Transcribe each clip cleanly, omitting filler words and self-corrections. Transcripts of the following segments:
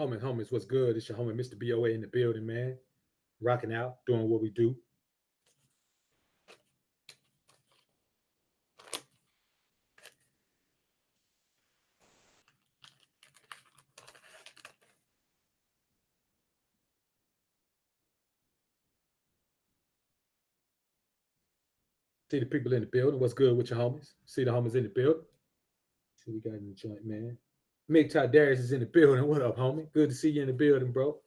Homies, what's good? It's your homie, Mr. BoA in the building, man. Rocking out, doing what we do. See the people in the building. What's good with your homies? See the homies in the building. See we got in the joint, man. Mick Darius is in the building. What up, homie? Good to see you in the building, bro.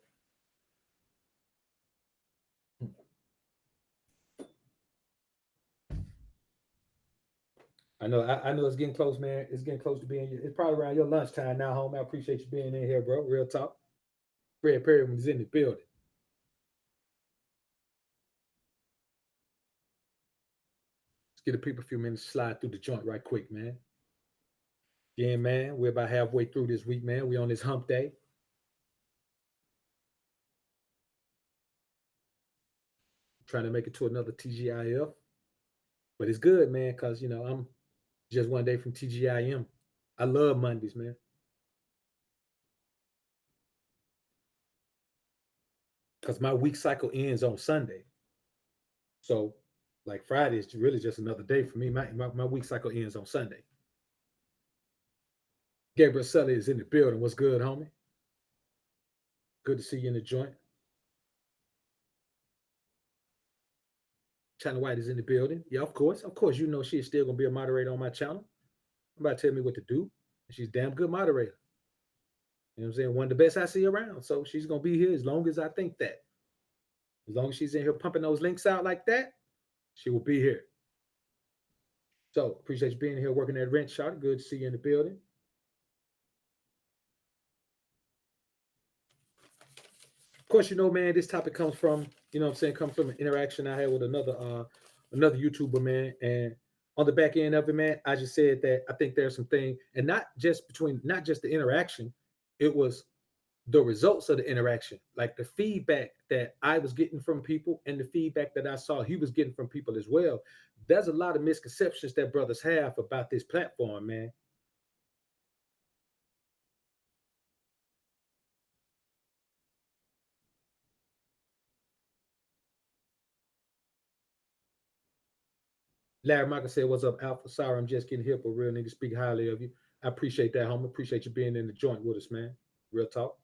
I know it's getting close, man. It's getting close to being. It's probably around your lunchtime now, homie. I appreciate you being in here, bro. Real talk. Fred Perry was in the building. Let's get the people a few minutes to slide through the joint right quick, man. Yeah, man. We're about halfway through this week, man. We on this hump day. Trying to make it to another TGIF. But it's good, man, because I'm just one day from TGIM. I love Mondays, man. Because my week cycle ends on Sunday. So like Friday is really just another day for me. My week cycle ends on Sunday. Gabriel Sully is in the building. What's good, homie? Good to see you in the joint. China White is in the building. Yeah, of course. Of course, you know she is still gonna be a moderator on my channel. About to tell me what to do. She's a damn good moderator. You know what I'm saying? One of the best I see around. So she's gonna be here as long as I think that. As long as she's in here pumping those links out like that, she will be here. So appreciate you being here working at Rent Shot. Good to see you in the building. Of course, man, this topic comes from, comes from an interaction I had with another YouTuber, man. And on the back end of it, man, I just said that I think there's some thing, and not just the interaction, it was the results of the interaction, like the feedback that I was getting from people and the feedback that I saw he was getting from people as well. There's a lot of misconceptions that brothers have about this platform, man. Larry Michael said, "What's up, Alpha? Sorry, I'm just getting here, but real niggas speak highly of you. I appreciate that, homie. Appreciate you being in the joint with us, man. Real talk.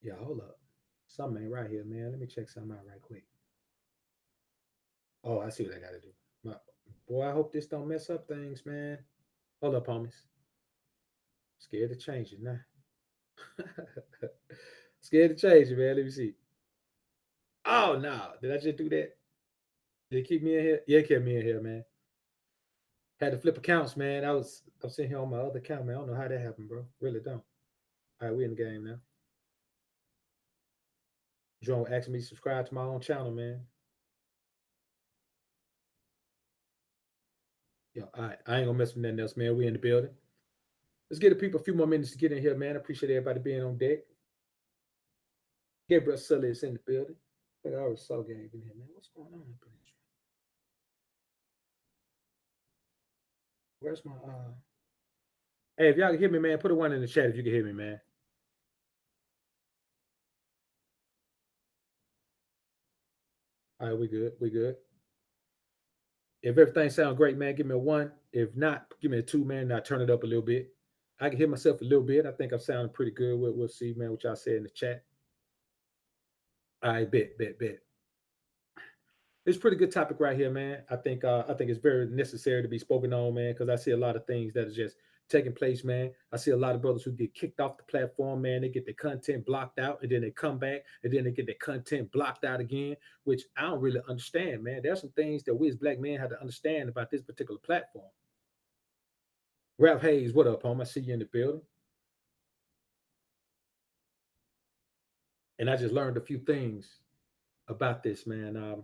Yeah, hold up. Something ain't right here, man. Let me check something out right quick. Oh, I see what I got to do. My, boy, I hope this don't mess up things, man. Hold up, homies. Scared to change it now. Scared to change it, man. Let me see. Oh no, did I just do that? Did it keep me in here? Yeah, it kept me in here, man. Had to flip accounts, man. I'm sitting here on my other account, man. I don't know how that happened, bro. Really don't. All right, we in the game now. Jerome asking me to subscribe to my own channel, man. Yeah, all right. I ain't gonna mess with nothing else, man. We in the building. Let's get the people a few more minutes to get in here, man. I appreciate everybody being on deck. Gabriel Sully is in the building. I think I already saw Gabe in here, man. What's going on up in this? Where's my Hey, if y'all can hear me, man, put a one in the chat if you can hear me, man. All right, we good. We good. If everything sounds great, man, give me a one. If not, give me a two, man. And I turn it up a little bit. I can hear myself a little bit. I think I'm sounding pretty good. We'll see, man, what y'all say in the chat. All right, bet. It's a pretty good topic right here, man. I think it's very necessary to be spoken on, man, because I see a lot of things that are just taking place, man. I see a lot of brothers who get kicked off the platform, man. They get their content blocked out, and then they come back, and then they get their content blocked out again, which I don't really understand, man. There's some things that we as black men have to understand about this particular platform. Ralph Hayes, what up, home? I see you in the building. And I just learned a few things about this, man.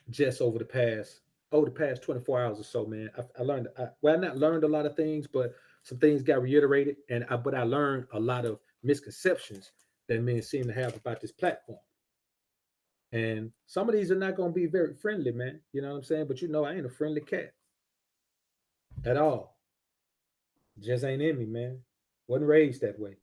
Just over the past 24 hours or so, man. I learned I not learned a lot of things, but some things got reiterated, but I learned a lot of misconceptions that men seem to have about this platform. And some of these are not going to be very friendly, man. You know what I'm saying? But you know, I ain't a friendly cat at all. Just ain't in me, man. Wasn't raised that way.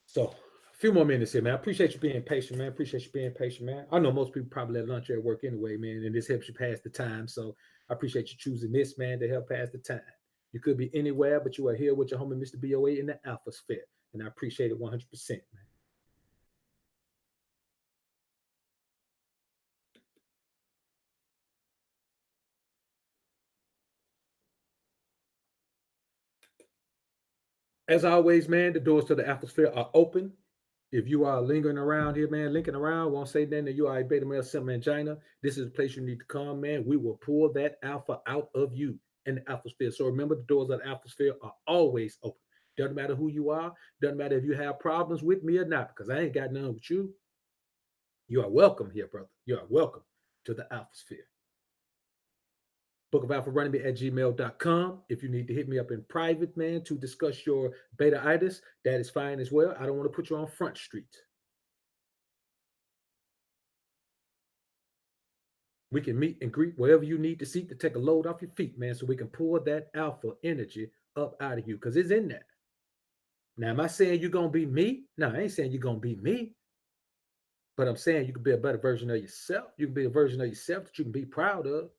So a few more minutes here, man. I appreciate you being patient, man. Appreciate you being patient, man. I know most people probably at lunch or at work anyway, man, and this helps you pass the time. So I appreciate you choosing this, man, to help pass the time. You could be anywhere, but you are here with your homie, Mr. BoA in the Alpha Sphere. And I appreciate it 100%, man. As always, man, the doors to the Alpha Sphere are open. If you are lingering around here, man, linking around, won't say then that you are a beta male simple angina. This is the place you need to come, man. We will pull that alpha out of you in the alpha sphere. So remember, the doors of the alpha sphere are always open. Doesn't matter who you are, doesn't matter if you have problems with me or not, because I ain't got none with you. You are welcome here, brother. You are welcome to the alpha sphere. Book of Alpha Running Me at gmail.com. If you need to hit me up in private, man, to discuss your beta itis, that is fine as well. I don't want to put you on Front Street. We can meet and greet wherever you need to seek to take a load off your feet, man, so we can pull that alpha energy up out of you because it's in there. Now, am I saying you're going to be me? No, I ain't saying you're going to be me, but I'm saying you can be a better version of yourself. You can be a version of yourself that you can be proud of,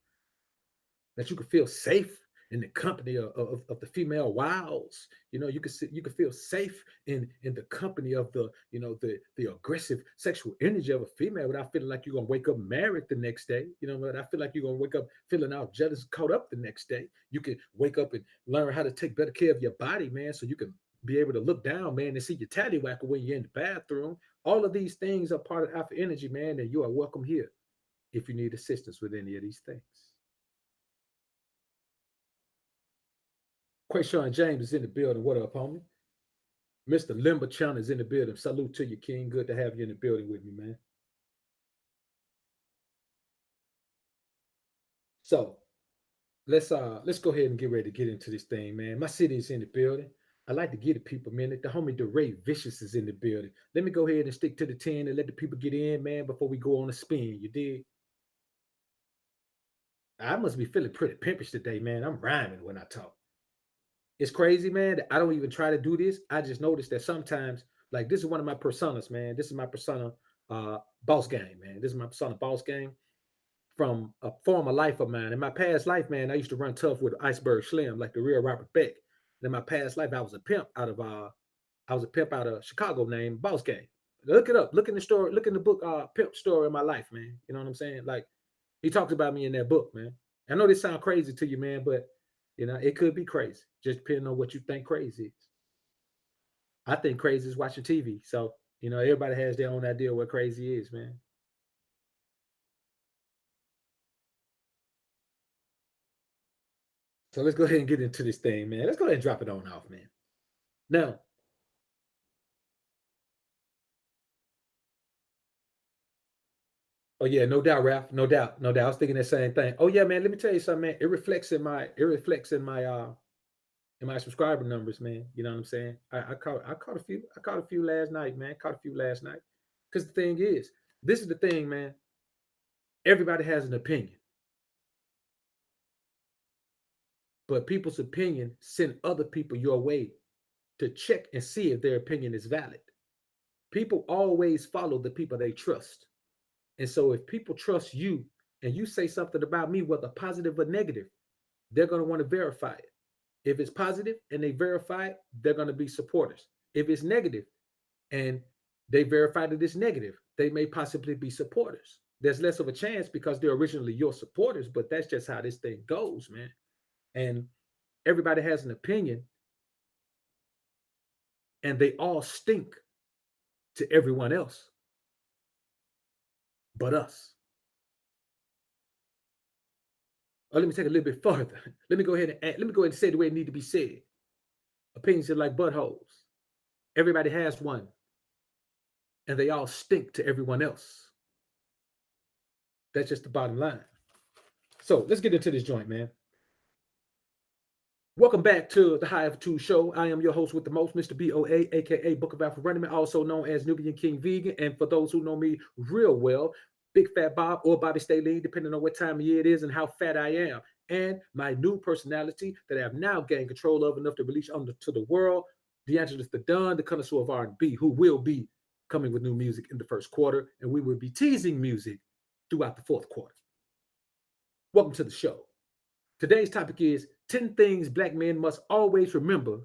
that you can feel safe in the company of the female wilds. You know, you can feel safe in the company of the, you know, the aggressive sexual energy of a female without feeling like you're gonna wake up married the next day. You know, but I feel like you're gonna wake up feeling all jealous, caught up the next day. You can wake up and learn how to take better care of your body, man, so you can be able to look down, man, and see your tallywhacker when you're in the bathroom. All of these things are part of alpha energy, man, and you are welcome here if you need assistance with any of these things. Quayshawn James is in the building. What up, homie? Mr. Limberchon is in the building. Salute to you, King. Good to have you in the building with me, man. So let's go ahead and get ready to get into this thing, man. My city is in the building. I like to give the people a minute. The homie DeRay Vicious is in the building. Let me go ahead and stick to the 10 and let the people get in, man, before we go on a spin. You did? I must be feeling pretty pimpish today, man. I'm rhyming when I talk. It's crazy, man, that I don't even try to do this. I just noticed that sometimes, like, this is one of my personas, man. This is my persona, boss game, man. This is my persona, boss game, from a former life of mine. In my past life, man, I used to run tough with Iceberg Slim, like the real Robert Beck. And in my past life, I was a pimp out of Chicago named Boss Game. Look it up. Look in the story. Look in the book, Pimp Story of My Life, man. You know what I'm saying? Like, he talks about me in that book, man. I know this sounds crazy to you, man, but you know it could be crazy, just depending on what you think crazy is. I think crazy is watching TV. So you know, everybody has their own idea of what crazy is, man. So let's go ahead and get into this thing, man. Let's go ahead and drop it on off, man. Now, oh yeah, no doubt, Ralph, no doubt, no doubt. I was thinking the same thing. Oh yeah, man. Let me tell you something, man. It reflects in my subscriber numbers, man. You know what I'm saying? I caught a few. I caught a few last night, man. Caught a few last night. Because the thing is, this is the thing, man. Everybody has an opinion, but people's opinion send other people your way to check and see if their opinion is valid. People always follow the people they trust. And so if people trust you and you say something about me, whether positive or negative, they're going to want to verify it. If it's positive and they verify it, they're going to be supporters. If it's negative and they verify that it's negative, they may possibly be supporters. There's less of a chance because they're originally your supporters, but that's just how this thing goes, man. And everybody has an opinion and they all stink to everyone else but us. Oh, let me take it a little bit further. Let me go ahead and say the way it need to be said. Opinions are like buttholes. Everybody has one, and they all stink to everyone else. That's just the bottom line. So let's get into this joint, man. Welcome back to the High of Two Show. I am your host with the most, Mr. BoA, aka Book of Alpha Running Man, also known as Nubian King Vegan. And for those who know me real well, Big Fat Bob or Bobby Stay Lean, depending on what time of year it is and how fat I am. And my new personality that I have now gained control of enough to release to the world, DeAngelis the Don, the connoisseur of R&B, who will be coming with new music in the first quarter, and we will be teasing music throughout the fourth quarter. Welcome to the show. Today's topic is 10 things black men must always remember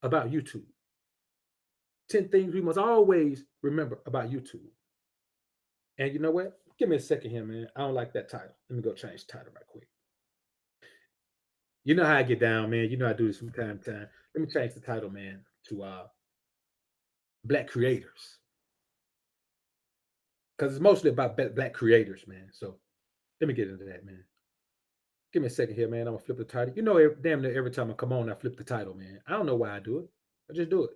about YouTube. 10 things we must always remember about YouTube. And you know what? Give me a second here, man. I don't like that title. Let me go change the title right quick. You know how I get down, man. You know I do this from time to time. Let me change the title, man, to Black Creators. Because it's mostly about black creators, man. So let me get into that, man. Give me a second here, man. I'm gonna flip the title. You know, damn near every time I come on, I flip the title, man. I don't know why I do it. I just do it.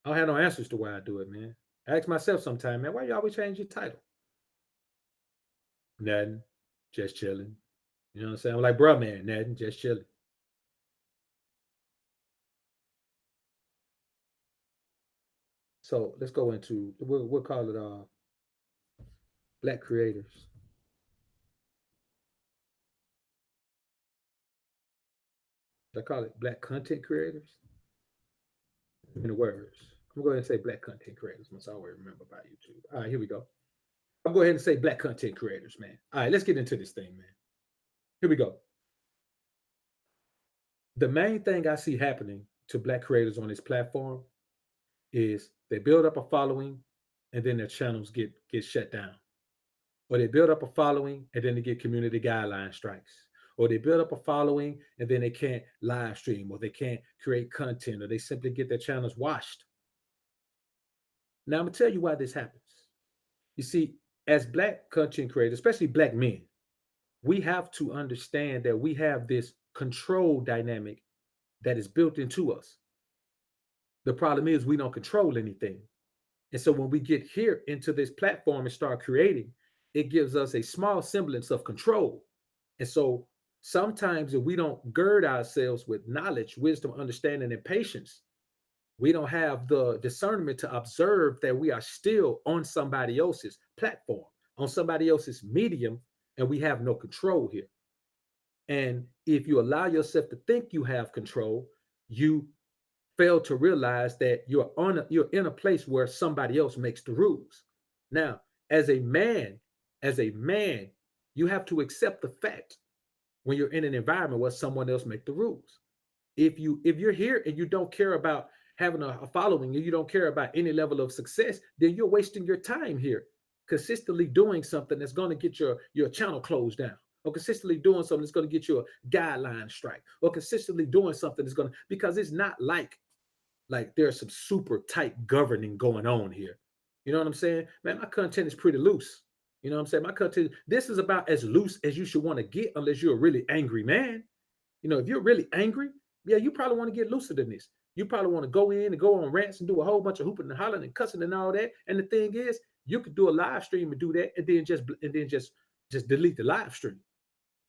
I don't have no answers to why I do it, man. I ask myself sometimes, man, why you always change your title? Nothing. Just chilling. You know what I'm saying? I'm like, bruh, man, nothing, just chilling. So let's go into we'll call it black creators. I call it black content creators. In the words. I'm going to say black content creators. Must always remember about YouTube. All right, here we go. I'll go ahead and say black content creators, man. All right, let's get into this thing, man. Here we go. The main thing I see happening to black creators on this platform is they build up a following and then their channels get shut down. Or they build up a following and then they get community guideline strikes. Or they build up a following and then they can't live stream or they can't create content or they simply get their channels washed. Now I'm gonna tell you why this happens. You see, as black content creators, especially black men, we have to understand that we have this control dynamic that is built into us. The problem is we don't control anything. And so when we get here into this platform and start creating, it gives us a small semblance of control. And so sometimes if we don't gird ourselves with knowledge, wisdom, understanding, and patience, we don't have the discernment to observe that we are still on somebody else's platform, on somebody else's medium, and we have no control here. And if you allow yourself to think you have control, you fail to realize that you're in a place where somebody else makes the rules. Now, as a man, you have to accept the fact when you're in an environment where someone else make the rules. If you're here and you don't care about having a following and you don't care about any level of success, then you're wasting your time here consistently doing something that's going to get your channel closed down, or consistently doing something that's going to get you a guideline strike, or consistently doing something that's going to, because it's not like there's some super tight governing going on here. You know what I'm saying? Man, my content is pretty loose. You know what I'm saying? My content, this is about as loose as you should want to get unless you're a really angry man. You know, if you're really angry, yeah, you probably want to get looser than this. You probably want to go in and go on rants and do a whole bunch of hooping and hollering and cussing and all that. And the thing is, you could do a live stream and do that, and then just delete the live stream.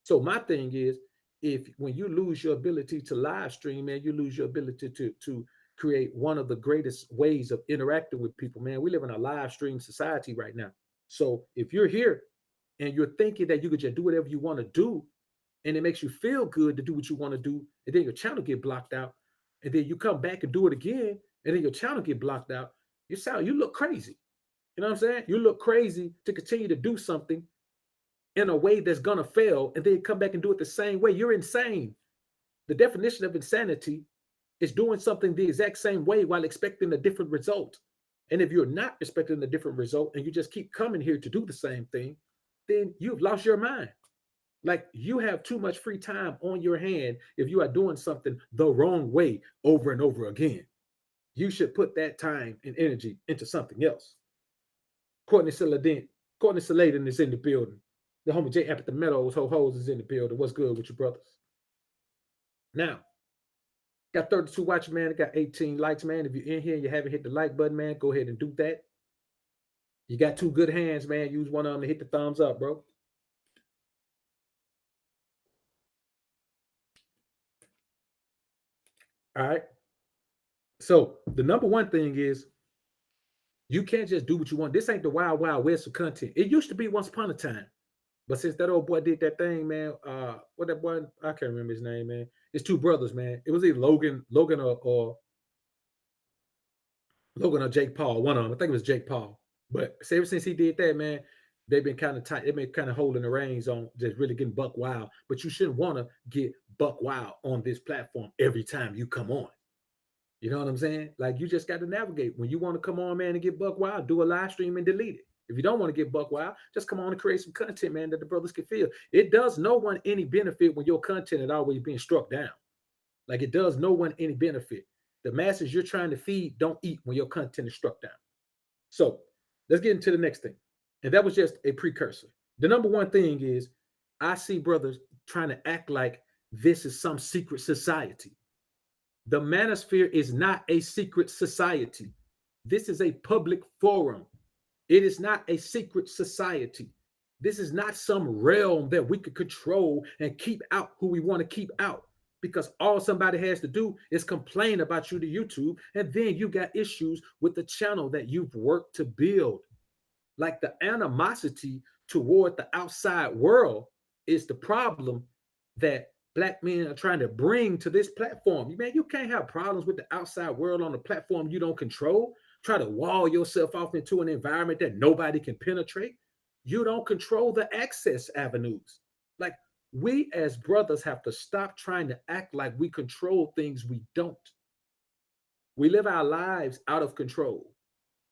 So my thing is, if when you lose your ability to live stream, man, you lose your ability to create one of the greatest ways of interacting with people, man. We live in a live stream society right now. So if you're here and you're thinking that you could just do whatever you want to do, and it makes you feel good to do what you want to do, and then your channel get blocked out, and then you come back and do it again, and then your channel get blocked out, you look crazy. You know what I'm saying? You look crazy to continue to do something in a way that's gonna fail, and then come back and do it the same way. You're insane. The definition of insanity is doing something the exact same way while expecting a different result. And if you're not expecting a different result and you just keep coming here to do the same thing, then you've lost your mind. Like, you have too much free time on your hand if you are doing something the wrong way over and over again. You should put that time and energy into something else. Courtney Saladin, Courtney Saladin is in the building. The homie J App at the Meadows, Ho Hoes is in the building. What's good with your brothers? Now, got 32 watching, man. I got 18 likes, man. If you're in here and you haven't hit the like button, man, go ahead and do that. You got two good hands, man. Use one of them to hit the thumbs up, bro. All right. So the number one thing is you can't just do what you want. This ain't the wild, wild west of content. It used to be once upon a time. But since that old boy did that thing, man, what that boy, I can't remember his name, man. It's two brothers, man. It was either Logan or Jake Paul, one of them. I think it was Jake Paul. But ever since he did that, man, they've been kind of tight. They've been kind of holding the reins on just really getting buck wild. But you shouldn't want to get buck wild on this platform every time you come on. You know what I'm saying? Like you just got to navigate. When you want to come on, man, and get buck wild, do a live stream and delete it. If you don't want to get buck wild, just come on and create some content, man, that the brothers can feel. It does no one any benefit when your content is always being struck down. Like it does no one any benefit. The masses you're trying to feed don't eat when your content is struck down. So let's get into the next thing. And that was just a precursor. The number one thing is I see brothers trying to act like this is some secret society. The Mano-Sphere is not a secret society. This is a public forum. It is not a secret society. This is not some realm that we could control and keep out who we want to keep out. Because all somebody has to do is complain about you to YouTube, and then you got issues with the channel that you've worked to build. Like the animosity toward the outside world is the problem that black men are trying to bring to this platform. Man, you can't have problems with the outside world on a platform you don't control. Try to wall yourself off into an environment that nobody can penetrate. You don't control the access avenues. Like we as brothers have to stop trying to act like we control things we don't. We live our lives out of control.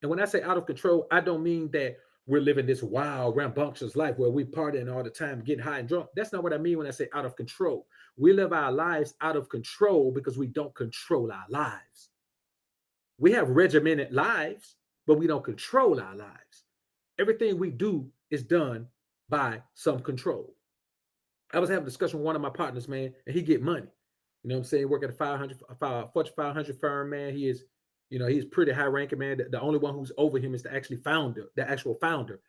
And when I say out of control, I don't mean that we're living this wild, rambunctious life where we partying all the time, getting high and drunk. That's not what I mean when I say out of control. We live our lives out of control because we don't control our lives. We have regimented lives, but we don't control our lives. Everything we do is done by some control. I was having a discussion with one of my partners, man, and he get money. You know what I'm saying? Work at a Fortune 500 firm, man. He is, he's pretty high ranking, man. The only one who's over him is the actual founder.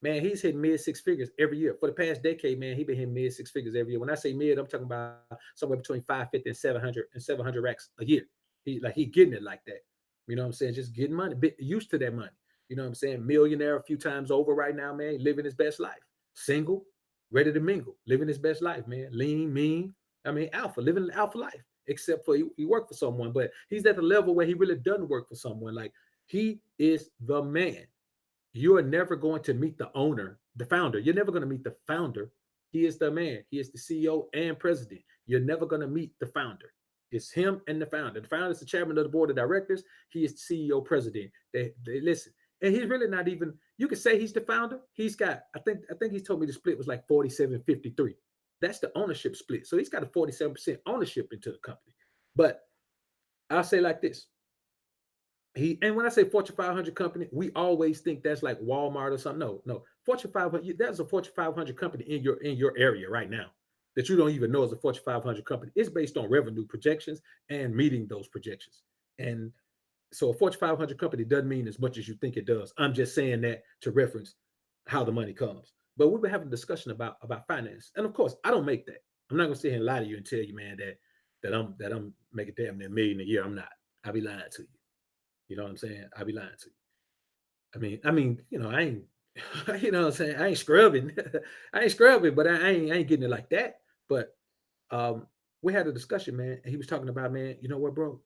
Man, he's hitting mid six figures every year. For the past decade, man, he's been hitting mid six figures every year. When I say mid, I'm talking about somewhere between 550 and 700 racks a year. He getting it like that. You know what I'm saying? Just getting money, used to that money. You know what I'm saying? Millionaire a few times over right now, man, living his best life. Single, ready to mingle, living his best life, man. Lean, mean. I mean, alpha, living an alpha life. Except for he worked for someone, but he's at the level where he really doesn't work for someone. Like he is the man. You are never going to meet the owner, the founder. You're never going to meet the founder. He is the man. He is the CEO and president. You're never going to meet the founder. It's him and the founder. The founder is the chairman of the board of directors. He is the CEO, president. They listen. And he's really not even, you could say he's the founder. He's got, I think he's told me the split was like 47-53. That's the ownership split. So he's got a 47% ownership into the company. But I'll say like this. And when I say Fortune 500 company, we always think that's like Walmart or something. No. Fortune 500, there's a Fortune 500 company in your area right now that you don't even know is a Fortune 500 company. It's based on revenue projections and meeting those projections. And so a Fortune 500 company doesn't mean as much as you think it does. I'm just saying that to reference how the money comes. But we've been having a discussion about finance, and of course, I don't make that. I'm not gonna sit here and lie to you and tell you, man, that I'm making damn near $1 million a year. I'm not. I'll be lying to you. You know what I'm saying? I'll be lying to you. I mean, I ain't, you know what I'm saying? I ain't scrubbing. I ain't scrubbing, but I ain't getting it like that. But um, we had a discussion, man, and he was talking about, man, you know what, bro?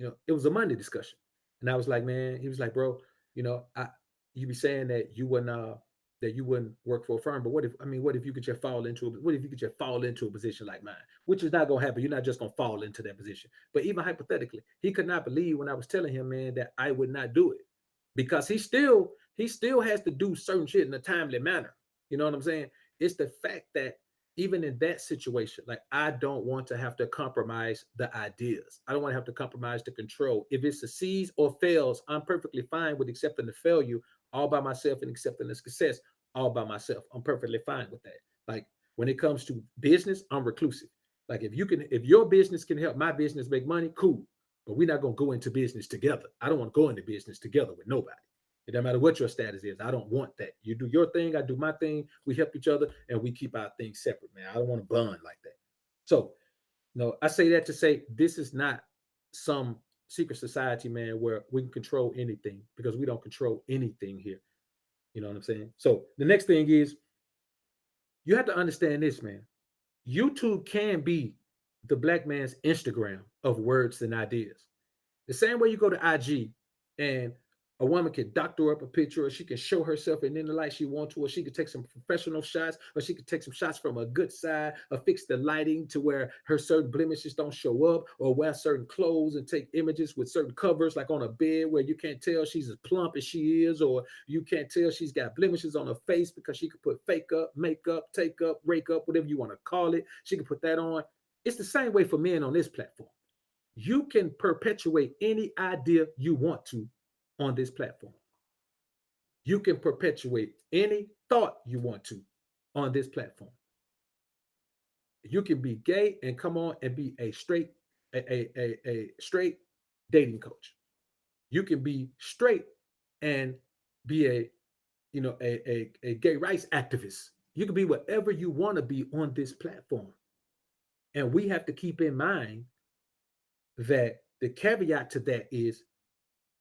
It was a Monday discussion. And I was like, man, he was like, bro, you be saying that you wouldn't work for a firm, but what if you could just fall into a position like mine, which is not gonna happen. You're not just gonna fall into that position. But even hypothetically, he could not believe when I was telling him, man, that I would not do it because he still has to do certain shit in a timely manner. You know what I'm saying? It's the fact that even in that situation, like I don't want to have to compromise the ideas. I don't want to have to compromise the control. If it succeeds or fails, I'm perfectly fine with accepting the failure all by myself and accepting the success all by myself. I'm perfectly fine with that. Like when it comes to business, I'm reclusive. Like if your business can help my business make money, cool. But we're not gonna go into business together. I don't want to go into business together with nobody. It doesn't matter what your status is. I don't want that. You do your thing, I do my thing. We help each other, and we keep our things separate, man. I don't want to bond like that. So, no, I say that to say this is not some secret society, man, where we can control anything, because we don't control anything here. You know what I'm saying? So the next thing is, you have to understand this, man. YouTube can be the black man's Instagram of words and ideas. The same way you go to IG and a woman can doctor up a picture, or she can show herself and in the light she wants to, or she could take some professional shots, or she could take some shots from a good side, or fix the lighting to where her certain blemishes don't show up, or wear certain clothes and take images with certain covers, like on a bed where you can't tell she's as plump as she is, or you can't tell she's got blemishes on her face because she could put fake up, makeup, take up, rake up, whatever you want to call it. She can put that on. It's the same way for men on this platform. You can perpetuate any idea you want to on this platform. You can perpetuate any thought you want to on this platform. You can be gay and come on and be a straight dating coach. You can be straight and be a gay rights activist. You can be whatever you want to be on this platform. And we have to keep in mind that the caveat to that is,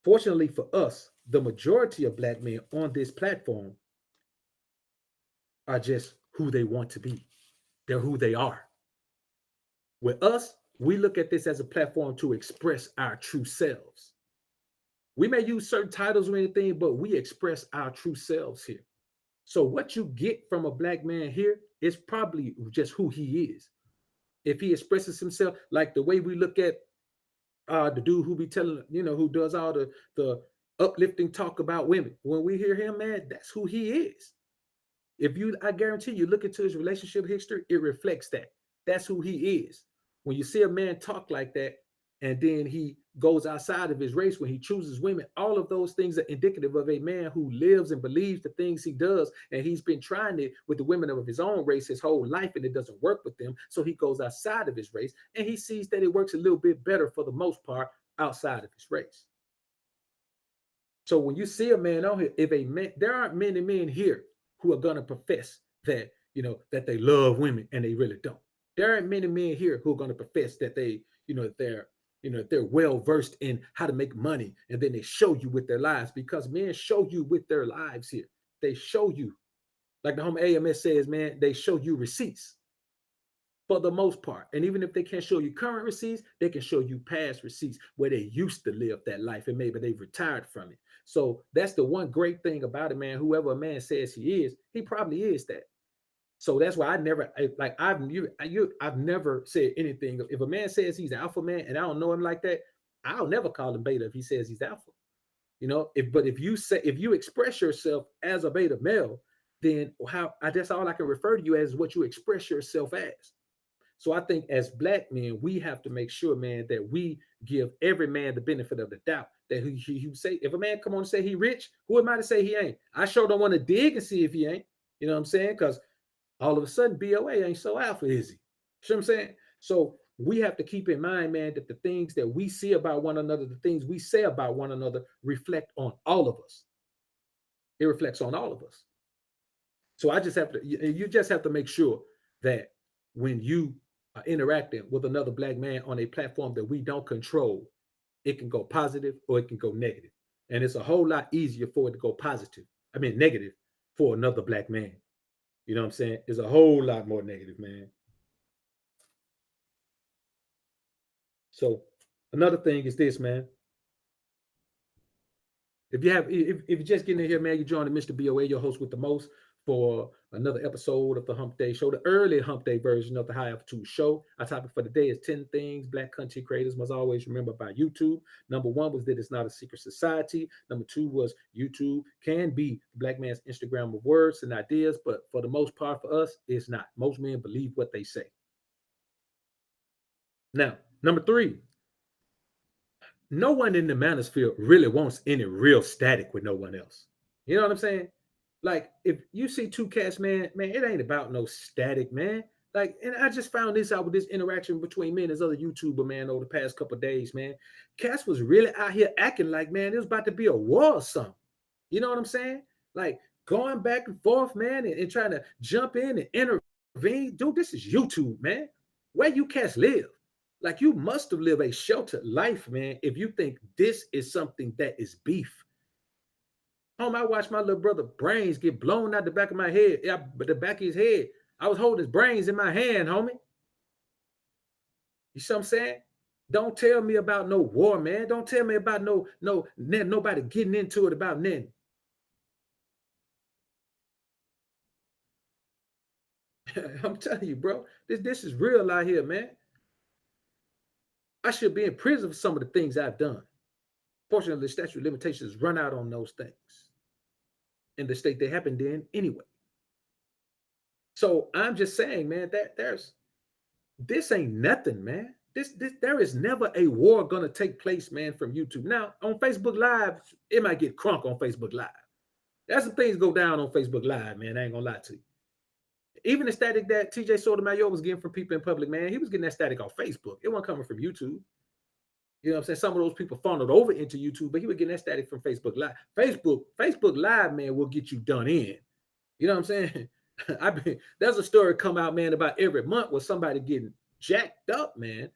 fortunately for us, the majority of black men on this platform are just who they want to be. They're who they are. With us, we look at this as a platform to express our true selves. We may use certain titles or anything, but we express our true selves here. So what you get from a black man here is probably just who he is. If he expresses himself like the way we look at the dude who be telling, who does all the uplifting talk about women. When we hear him, man, that's who he is. I guarantee you look into his relationship history, it reflects that. That's who he is. When you see a man talk like that, and then he goes outside of his race when he chooses women, all of those things are indicative of a man who lives and believes the things he does, and he's been trying it with the women of his own race his whole life, and it doesn't work with them. So he goes outside of his race, and he sees that it works a little bit better for the most part outside of his race. So when you see a man on here, there aren't many men here who are going to profess that, that they love women, and they really don't. There aren't many men here who are going to profess that they're well versed in how to make money, and then they show you with their lives, because men show you with their lives here. They show you, like the homie AMS says, man, they show you receipts for the most part. And even if they can't show you current receipts, they can show you past receipts where they used to live that life, and maybe they've retired from it. So that's the one great thing about it, man. Whoever a man says he is, he probably is that. So that's why I've never said anything. If a man says he's an alpha man and I don't know him like that, I'll never call him beta if he says he's alpha. If you express yourself as a beta male, then that's all I can refer to you as, what you express yourself as. So I think as black men, we have to make sure, man, that we give every man the benefit of the doubt. That he say, if a man come on and say he rich, who am I to say he ain't? I sure don't want to dig and see if he ain't. You know what I'm saying? Because all of a sudden BoA ain't so alpha, is he? You know what I'm saying? So we have to keep in mind, man, that the things that we see about one another, the things we say about one another, reflect on all of us. It reflects on all of us. So you just have to make sure that when you are interacting with another black man on a platform that we don't control, it can go positive or it can go negative. And it's a whole lot easier for it to go negative for another black man. You know what I'm saying? It's a whole lot more negative, man. So another thing is this, man. If you're just getting in here, man, you're joining Mr. BoA, your host with the most, for another episode of the Hump Day Show, the early Hump Day version of the High Altitude Show. Our topic for today is 10 things black content creators must always remember about YouTube. Number one was that it's not a secret society. Number two was YouTube can be the black man's Instagram of words and ideas, but for the most part for us, it's not. Most men believe what they say. Now, number three, no one in the Mano-Sphere really wants any real static with no one else. You know what I'm saying? Like, if you see two cats, man, it ain't about no static, man. Like, and I just found this out with this interaction between me and this other YouTuber, man, over the past couple of days, man. Cats was really out here acting like, man, it was about to be a war or something. You know what I'm saying? Like going back and forth, man, and trying to jump in and intervene. Dude, this is YouTube, man. Where you cats live. Like you must have lived a sheltered life, man, if you think this is something that is beef. I watched my little brother brains get blown out the back of my head. Yeah, but the back of his head. I was holding his brains in my hand, homie. You see what I'm saying? Don't tell me about no war, man. Don't tell me about nobody getting into it about nothing. I'm telling you, bro, this is real out here, man. I should be in prison for some of the things I've done. Fortunately, the statute of limitations run out on those things in the state they happened in anyway. So I'm just saying, man, that this ain't nothing, man. This there is never a war gonna take place, man, from YouTube. Now on Facebook Live, it might get crunk on Facebook Live. That's some things go down on Facebook Live, man. I ain't gonna lie to you. Even the static that TJ Sotomayor was getting from people in public, man, he was getting that static off Facebook. It wasn't coming from YouTube. You know what I'm saying? Some of those people funneled over into YouTube, but he was getting that static from Facebook Live. Facebook Live, man, will get you done in. You know what I'm saying? There's a story come out, man, about every month with somebody getting jacked up, man.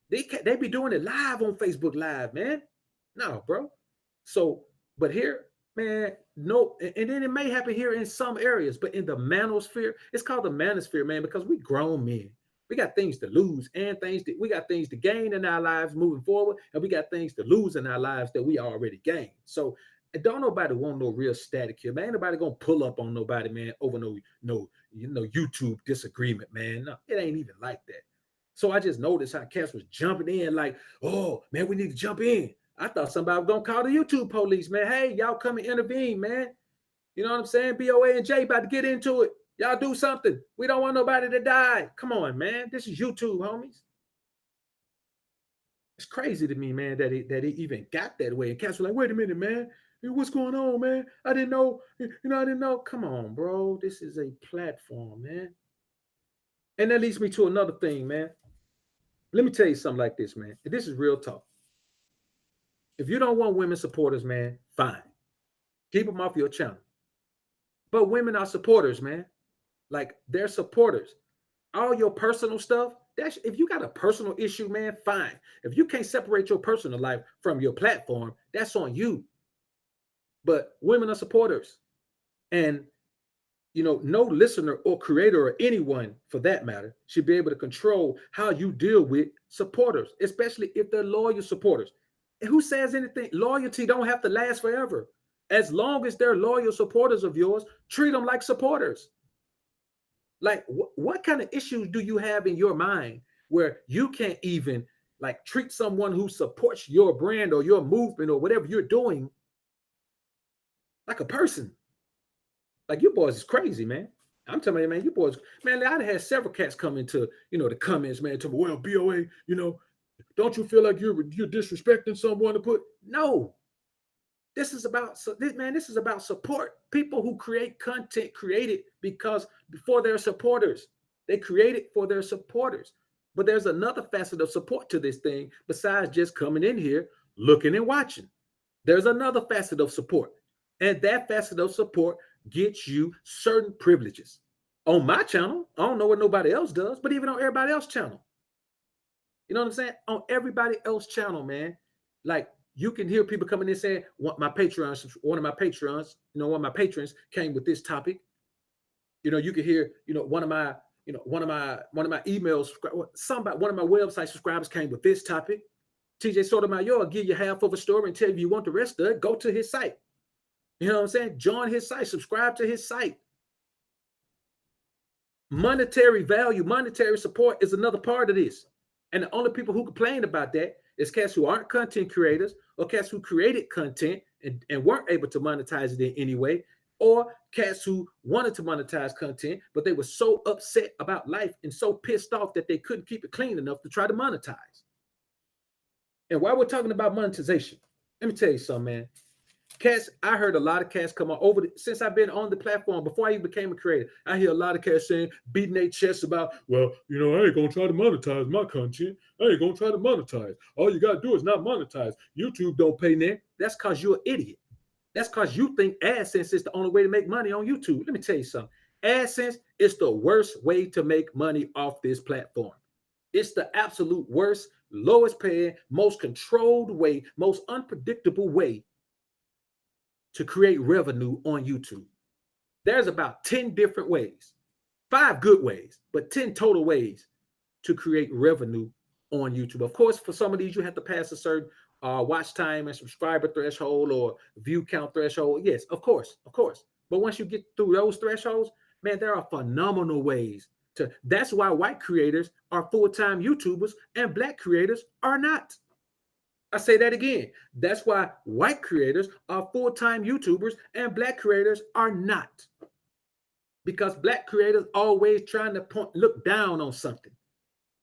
They be doing it live on Facebook Live, man. No, bro. So, but here, man, no, and then it may happen here in some areas, but in the Mano-Sphere, it's called the Mano-Sphere, man, because we grown men. We got things to lose and we got things to gain in our lives moving forward, and we got things to lose in our lives that we already gained. So don't nobody want no real static here, man. Ain't nobody gonna pull up on nobody, man, over no YouTube disagreement, man. No, it ain't even like that. So I just noticed how cats was jumping in like, oh man, we need to jump in. I thought somebody was gonna call the YouTube police, man. Hey, y'all come and intervene, man. You know what I'm saying? BoA and J about to get into it. Y'all do something. We don't want nobody to die. Come on, man. This is YouTube, homies. It's crazy to me, man, that it even got that way. And cats were like, wait a minute, man. What's going on, man? I didn't know. I didn't know. Come on, bro. This is a platform, man. And that leads me to another thing, man. Let me tell you something like this, man. This is real talk. If you don't want women supporters, man, fine. Keep them off your channel. But women are supporters, man. Like they're supporters. All your personal stuff, if you got a personal issue, man, fine. If you can't separate your personal life from your platform, that's on you. But women are supporters. And no listener or creator or anyone for that matter should be able to control how you deal with supporters, especially if they're loyal supporters. And who says anything? Loyalty don't have to last forever. As long as they're loyal supporters of yours, treat them like supporters. Like what kind of issues do you have in your mind where you can't even like treat someone who supports your brand or your movement or whatever you're doing like a person? Like you boys is crazy, man. I'm telling you, man, you boys, man, I'd had several cats come into, the comments, man, to me, well, BoA, don't you feel like you're disrespecting someone to put? No. This is about support. People who create content create it because for their supporters. They create it for their supporters. But there's another facet of support to this thing besides just coming in here, looking and watching. There's another facet of support. And that facet of support gets you certain privileges. On my channel, I don't know what nobody else does, but even on everybody else's channel. You know what I'm saying? On everybody else's channel, man. Like you can hear people coming in saying, one of my patrons came with this topic. You can hear, one of my emails, one of my website subscribers came with this topic. TJ Sotomayor will give you half of a story and tell you want the rest of it, go to his site. You know what I'm saying? Join his site, subscribe to his site. Monetary value, monetary support is another part of this. And the only people who complain about that is cats who aren't content creators or cats who created content and weren't able to monetize it in any way, or cats who wanted to monetize content, but they were so upset about life and so pissed off that they couldn't keep it clean enough to try to monetize. And while we're talking about monetization, let me tell you something, man. Cats, I heard a lot of cats come on over since I've been on the platform. Before I even became a creator, I hear a lot of cats saying, beating their chests about, well, I ain't gonna try to monetize my content. I ain't gonna try to monetize. All you gotta do is not monetize. YouTube don't pay net. That's because you're an idiot. That's because you think AdSense is the only way to make money on YouTube. Let me tell you something. AdSense is the worst way to make money off this platform. It's the absolute worst, lowest paying, most controlled way, most unpredictable way to create revenue on YouTube. There's about 10 different ways, 5 good ways, but 10 total ways to create revenue on YouTube. Of course, for some of these, you have to pass a certain watch time and subscriber threshold or view count threshold. Yes, of course, of course. But once you get through those thresholds, man, there are phenomenal ways to. That's why white creators are full-time YouTubers and black creators are not. I say that again. That's why white creators are full-time YouTubers and black creators are not. Because black creators always trying to look down on something.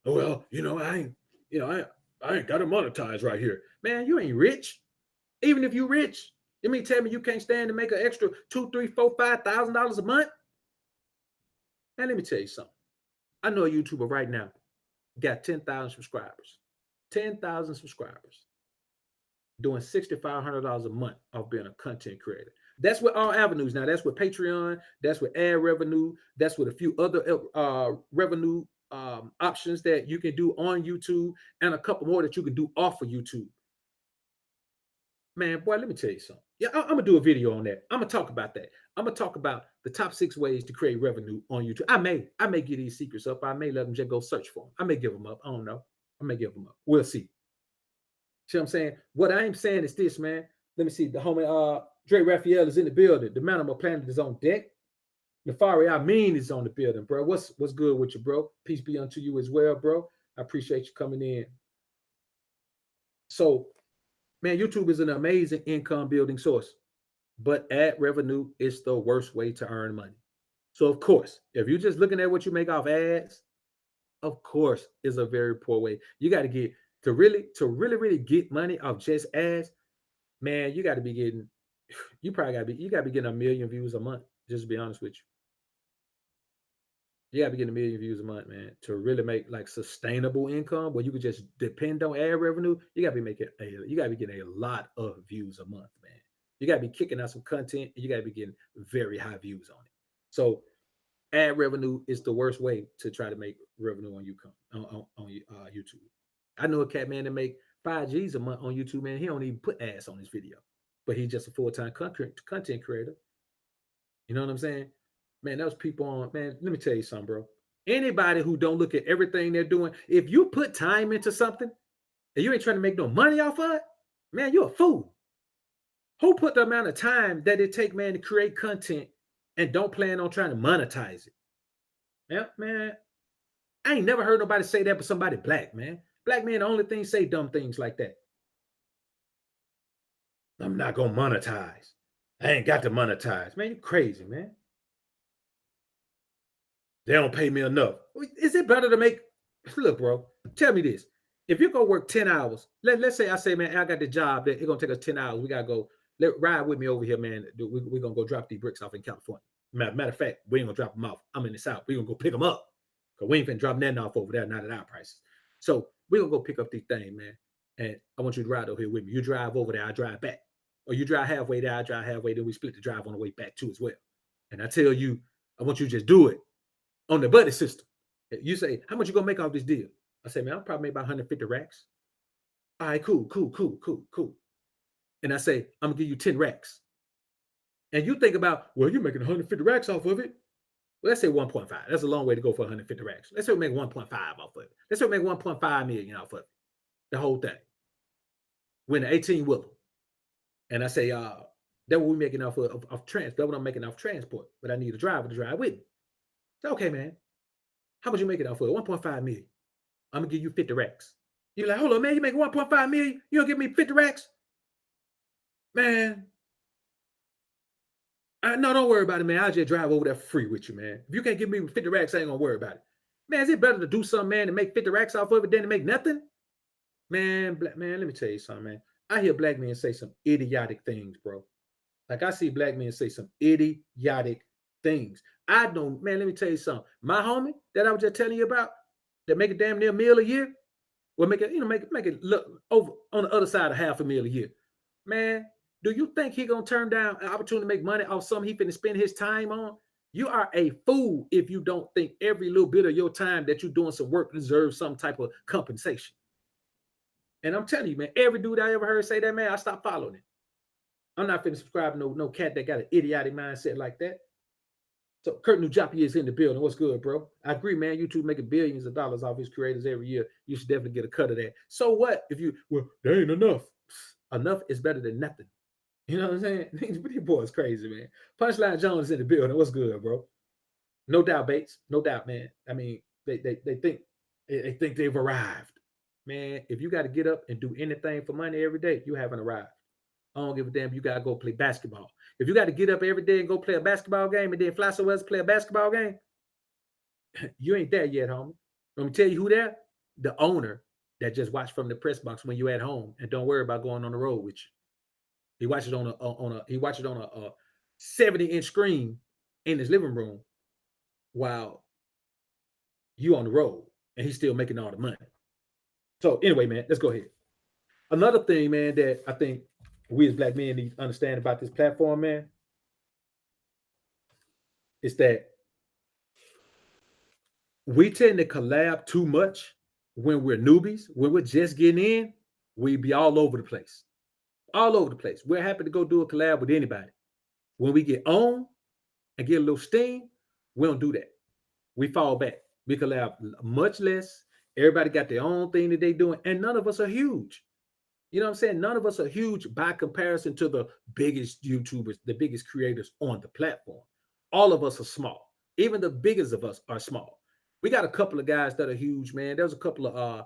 Well, I ain't got to monetize right here. Man, you ain't rich. Even if you rich, you mean tell me you can't stand to make an extra $2, $3, $4, $5,000 a month? Man, let me tell you something. I know a YouTuber right now got 10,000 subscribers. 10,000 subscribers. Doing $6,500 a month off being a content creator. That's with all avenues now. That's with Patreon. That's with ad revenue. That's with a few other revenue options that you can do on YouTube and a couple more that you can do off of YouTube. Man, boy, let me tell you something. Yeah, I'm gonna do a video on that. I'm gonna talk about that. I'm gonna talk about the top 6 ways to create revenue on YouTube. I may give these secrets up. I may let them just go search for them. I may give them up. I don't know. I may give them up. We'll see. See what I'm saying? What I am saying is this, man. Let me see. The homie Dre Raphael is in the building. The Man on My Planet is on deck. Nefari Amin is on the building, bro. What's good with you, bro? Peace be unto you as well, bro. I appreciate you coming in. So, man, YouTube is an amazing income building source, but ad revenue is the worst way to earn money. So, of course, if you're just looking at what you make off ads, of course, is a very poor way. You got to get to really get money off just ads. Man, you got to be getting. You gotta be getting 1 million views a month. Just to be honest with you. You gotta be getting 1 million views a month, man, to really make like sustainable income where you could just depend on ad revenue. You gotta be getting a lot of views a month, man. You gotta be kicking out some content and you gotta be getting very high views on it. So ad revenue is the worst way to try to make revenue on YouTube. I know a cat man that make 5 G's a month on YouTube, man. He don't even put ads on his video, but he's just a full-time content creator. You know what I'm saying? Man, those people on, man, let me tell you something, bro. Anybody who don't look at everything they're doing, if you put time into something and you ain't trying to make no money off of it, man, you're a fool. Who put the amount of time that it take, man, to create content and don't plan on trying to monetize it? Yeah, man, I ain't never heard nobody say that but somebody black, man. Black men, the only thing say dumb things like that. I'm not gonna monetize. I ain't got to monetize. Man, you crazy, man. They don't pay me enough. Is it better to make? Look, bro, tell me this. If you go work 10 hours, let's say I say, man, I got the job that it's going to take us 10 hours. We got to go. Ride with me over here, man. We're going to go drop these bricks off in California. Matter of fact, we ain't going to drop them off. I'm in the South. We're going to go pick them up because we ain't finna drop nothing off over there, not at our prices. So we're going to go pick up these things, man. And I want you to ride over here with me. You drive over there, I drive back. Or you drive halfway there, I drive halfway. Then we split the drive on the way back too as well. And I tell you, I want you to just do it on the buddy system. You say, how much you gonna make off this deal? I say, man, I'll probably make about 150 racks. All right, cool. And I say, I'm gonna give you 10 racks. And you think about, well, you're making 150 racks off of it. Well, let's say 1.5. That's a long way to go for 150 racks. Let's say we make 1.5 off of it. Let's say we make 1.5 million off of it. The whole thing. Win an 18 wheeler. And I say, that's what we're making off of transport. That's what I'm making off transport. But I need a driver to drive with me. So, okay, man. How much you make it off of? 1.5 million. I'm gonna give you 50 racks. You're like, hold on, man, you make 1.5 million? You don't give me 50 racks? Man. No, don't worry about it, man. I'll just drive over there for free with you, man. If you can't give me 50 racks, I ain't gonna worry about it. Man, is it better to do something, man, to make 50 racks off of it than to make nothing? Man, let me tell you something, man. I hear black men say some idiotic things, bro. Like I see black men say some idiotic things. I don't, man, let me tell you something. My homie that I was just telling you about, that make a damn near $1 million a year, will make it, make it look over on the other side of $500,000 a year. Man, Do you think he gonna turn down an opportunity to make money off something he finna spend his time on? You are a fool if you don't think every little bit of your time that you're doing some work deserves some type of compensation. And I'm telling you, man, every dude I ever heard say that, man, I stopped following it. I'm not finna subscribe to no cat that got an idiotic mindset like that. So Kurt Nujapi is in the building. What's good, bro? I agree, man. YouTube making billions of dollars off his creators every year. You should definitely get a cut of that. So what if you, well, there ain't enough. Enough is better than nothing. You know what I'm saying? These boys crazy, man. Punchline Jones is in the building. What's good, bro? No doubt, Bates. No doubt, man. I mean, they think they've arrived. Man, if you got to get up and do anything for money every day, you haven't arrived. I don't give a damn. You got to go play basketball. If you got to get up every day and go play a basketball game and then fly somewhere else to play a basketball game, you ain't there yet, homie. Let me tell you who there? The owner that just watched from the press box when you at home and don't worry about going on the road with you. He watches on a 70-inch screen in his living room while you on the road and he's still making all the money. So anyway, man, let's go ahead. Another thing, man, that I think we as black men need to understand about this platform, man, is that we tend to collab too much when we're newbies. When we're just getting in, we be all over the place. All over the place. We're happy to go do a collab with anybody. When we get on and get a little steam, we don't do that. We fall back. We collab much less. Everybody got their own thing that they doing, and none of us are huge. You know what I'm saying? None of us are huge by comparison to the biggest YouTubers, the biggest creators on the platform. All of us are small. Even the biggest of us are small. We got a couple of guys that are huge, man. There's a couple of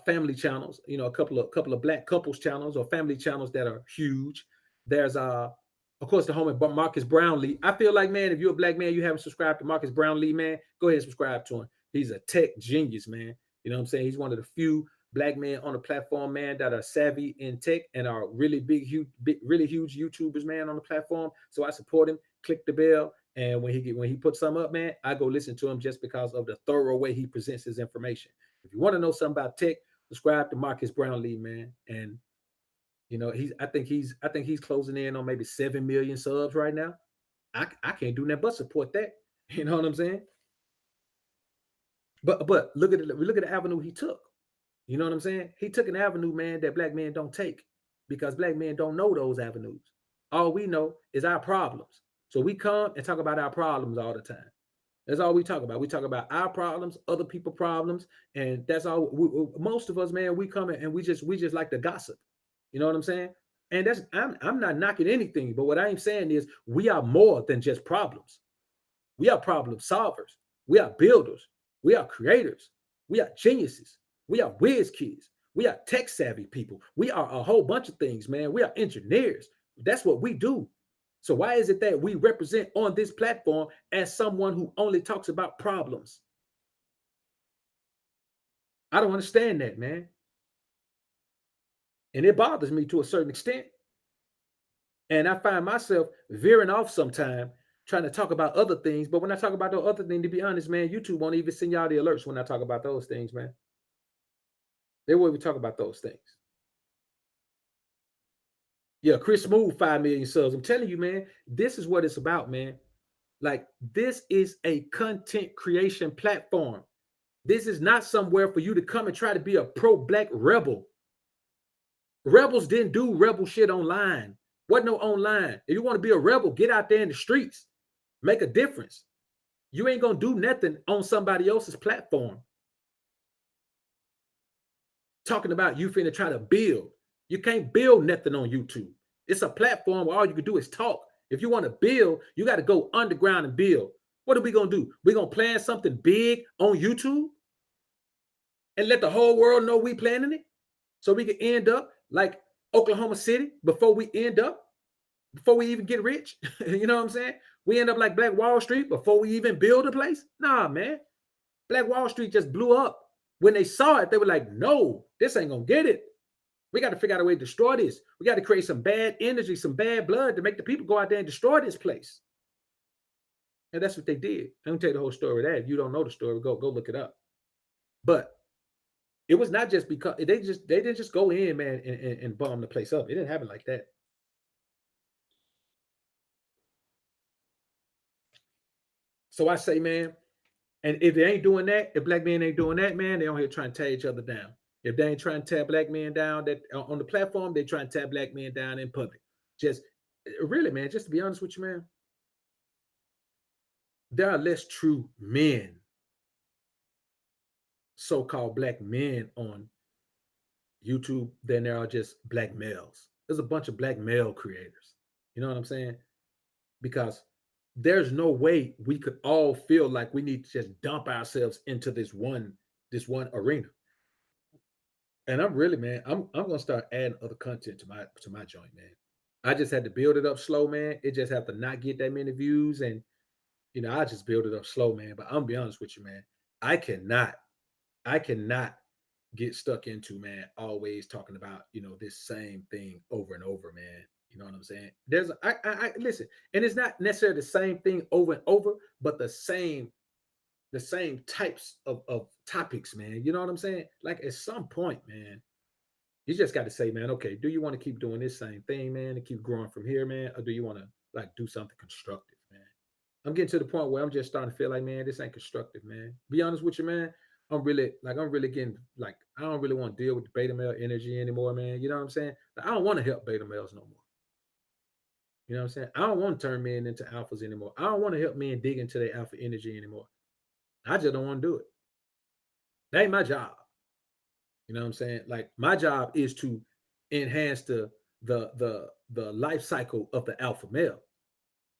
family channels, you know, a couple of black couples channels or family channels that are huge. There's of course the homie Marcus Brownlee. I feel like, man, if you're a black man, you haven't subscribed to Marcus Brownlee, man, go ahead and subscribe to him. He's a tech genius, man. You know what I'm saying? He's one of the few black men on the platform, man, that are savvy in tech and are really really huge YouTubers, man, on the platform. So I support him. Click the bell, and when he puts something up, man, I go listen to him just because of the thorough way he presents his information. If you want to know something about tech, subscribe to Marcus Brownlee, man. And you know, I think he's closing in on maybe 7 million subs right now. I can't do nothing but support that. You know what I'm saying? But look at the avenue he took. You know what I'm saying? He took an avenue, man, that black men don't take because black men don't know those avenues. All we know is our problems. So we come and talk about our problems all the time. That's all we talk about. We talk about our problems, other people's problems, and that's all. Most of us, man, we come in and we just like to gossip. You know what I'm saying? And I'm not knocking anything, but what I'm saying is we are more than just problems. We are problem solvers. We are builders. We are creators. We are geniuses. We are whiz kids. We are tech savvy people. We are a whole bunch of things, man. We are engineers. That's what we do. So why is it that we represent on this platform as someone who only talks about problems? I don't understand that, man. And it bothers me to a certain extent. And I find myself veering off sometime trying to talk about other things. But when I talk about the other thing, to be honest, man, YouTube won't even send y'all the alerts when I talk about those things, man. They won't even talk about those things. Yeah, Chris Smooth, 5 million subs. I'm telling you, man, this is what it's about, man. Like, this is a content creation platform. This is not somewhere for you to come and try to be a pro-black rebel. Rebels didn't do rebel shit online. Wasn't no online. If you want to be a rebel, get out there in the streets. Make a difference. You ain't gonna do nothing on somebody else's platform. Talking about you finna try to build. You can't build nothing on YouTube. It's a platform where all you can do is talk. If you want to build, you got to go underground and build. What are we gonna do? We're gonna plan something big on YouTube and let the whole world know we planning it, so we can end up like Oklahoma City before we even get rich. You know what I'm saying? We end up like Black Wall Street before we even build a place. Nah, man. Black Wall Street just blew up. When they saw it, they were like, no, this ain't gonna get it. We got to figure out a way to destroy this. We got to create some bad energy, some bad blood to make the people go out there and destroy this place. And that's what they did. I'm gonna tell you the whole story of that. If you don't know the story, go look it up. But It was not just because they didn't just go in, man, and bomb the place up. It didn't happen like that. So I say, man, and if they ain't doing that, if black men ain't doing that, man, they on here trying to tear each other down. If they ain't trying to tear black men down that on the platform, they trying to tear black men down in public. Just really, man, just to be honest with you, man, there are less true men, so-called black men on YouTube than there are just black males. There's a bunch of black male creators. You know what I'm saying? Because there's no way we could all feel like we need to just dump ourselves into this one arena. And I'm really, man, I'm gonna start adding other content to my joint, man. I just had to build it up slow, man. It just have to not get that many views, and I just build it up slow, man. But I'm gonna be honest with you, man. I cannot, I cannot get stuck into, man, always talking about, this same thing over and over, man. You know what I'm saying? I listen, and it's not necessarily the same thing over and over, but the same types of topics, man. You know what I'm saying? Like at some point, man, you just got to say, man, okay, do you want to keep doing this same thing, man, and keep growing from here, man, or do you want to like do something constructive, man? I'm getting to the point where I'm just starting to feel like, man, this ain't constructive, man. Be honest with you, man. I'm really getting like, I don't really want to deal with the beta male energy anymore, man. You know what I'm saying? Like, I don't want to help beta males no more. You know what I'm saying? I don't want to turn men into alphas anymore. I don't want to help men dig into their alpha energy anymore. I just don't want to do it. That ain't my job. You know what I'm saying? Like my job is to enhance the life cycle of the alpha male,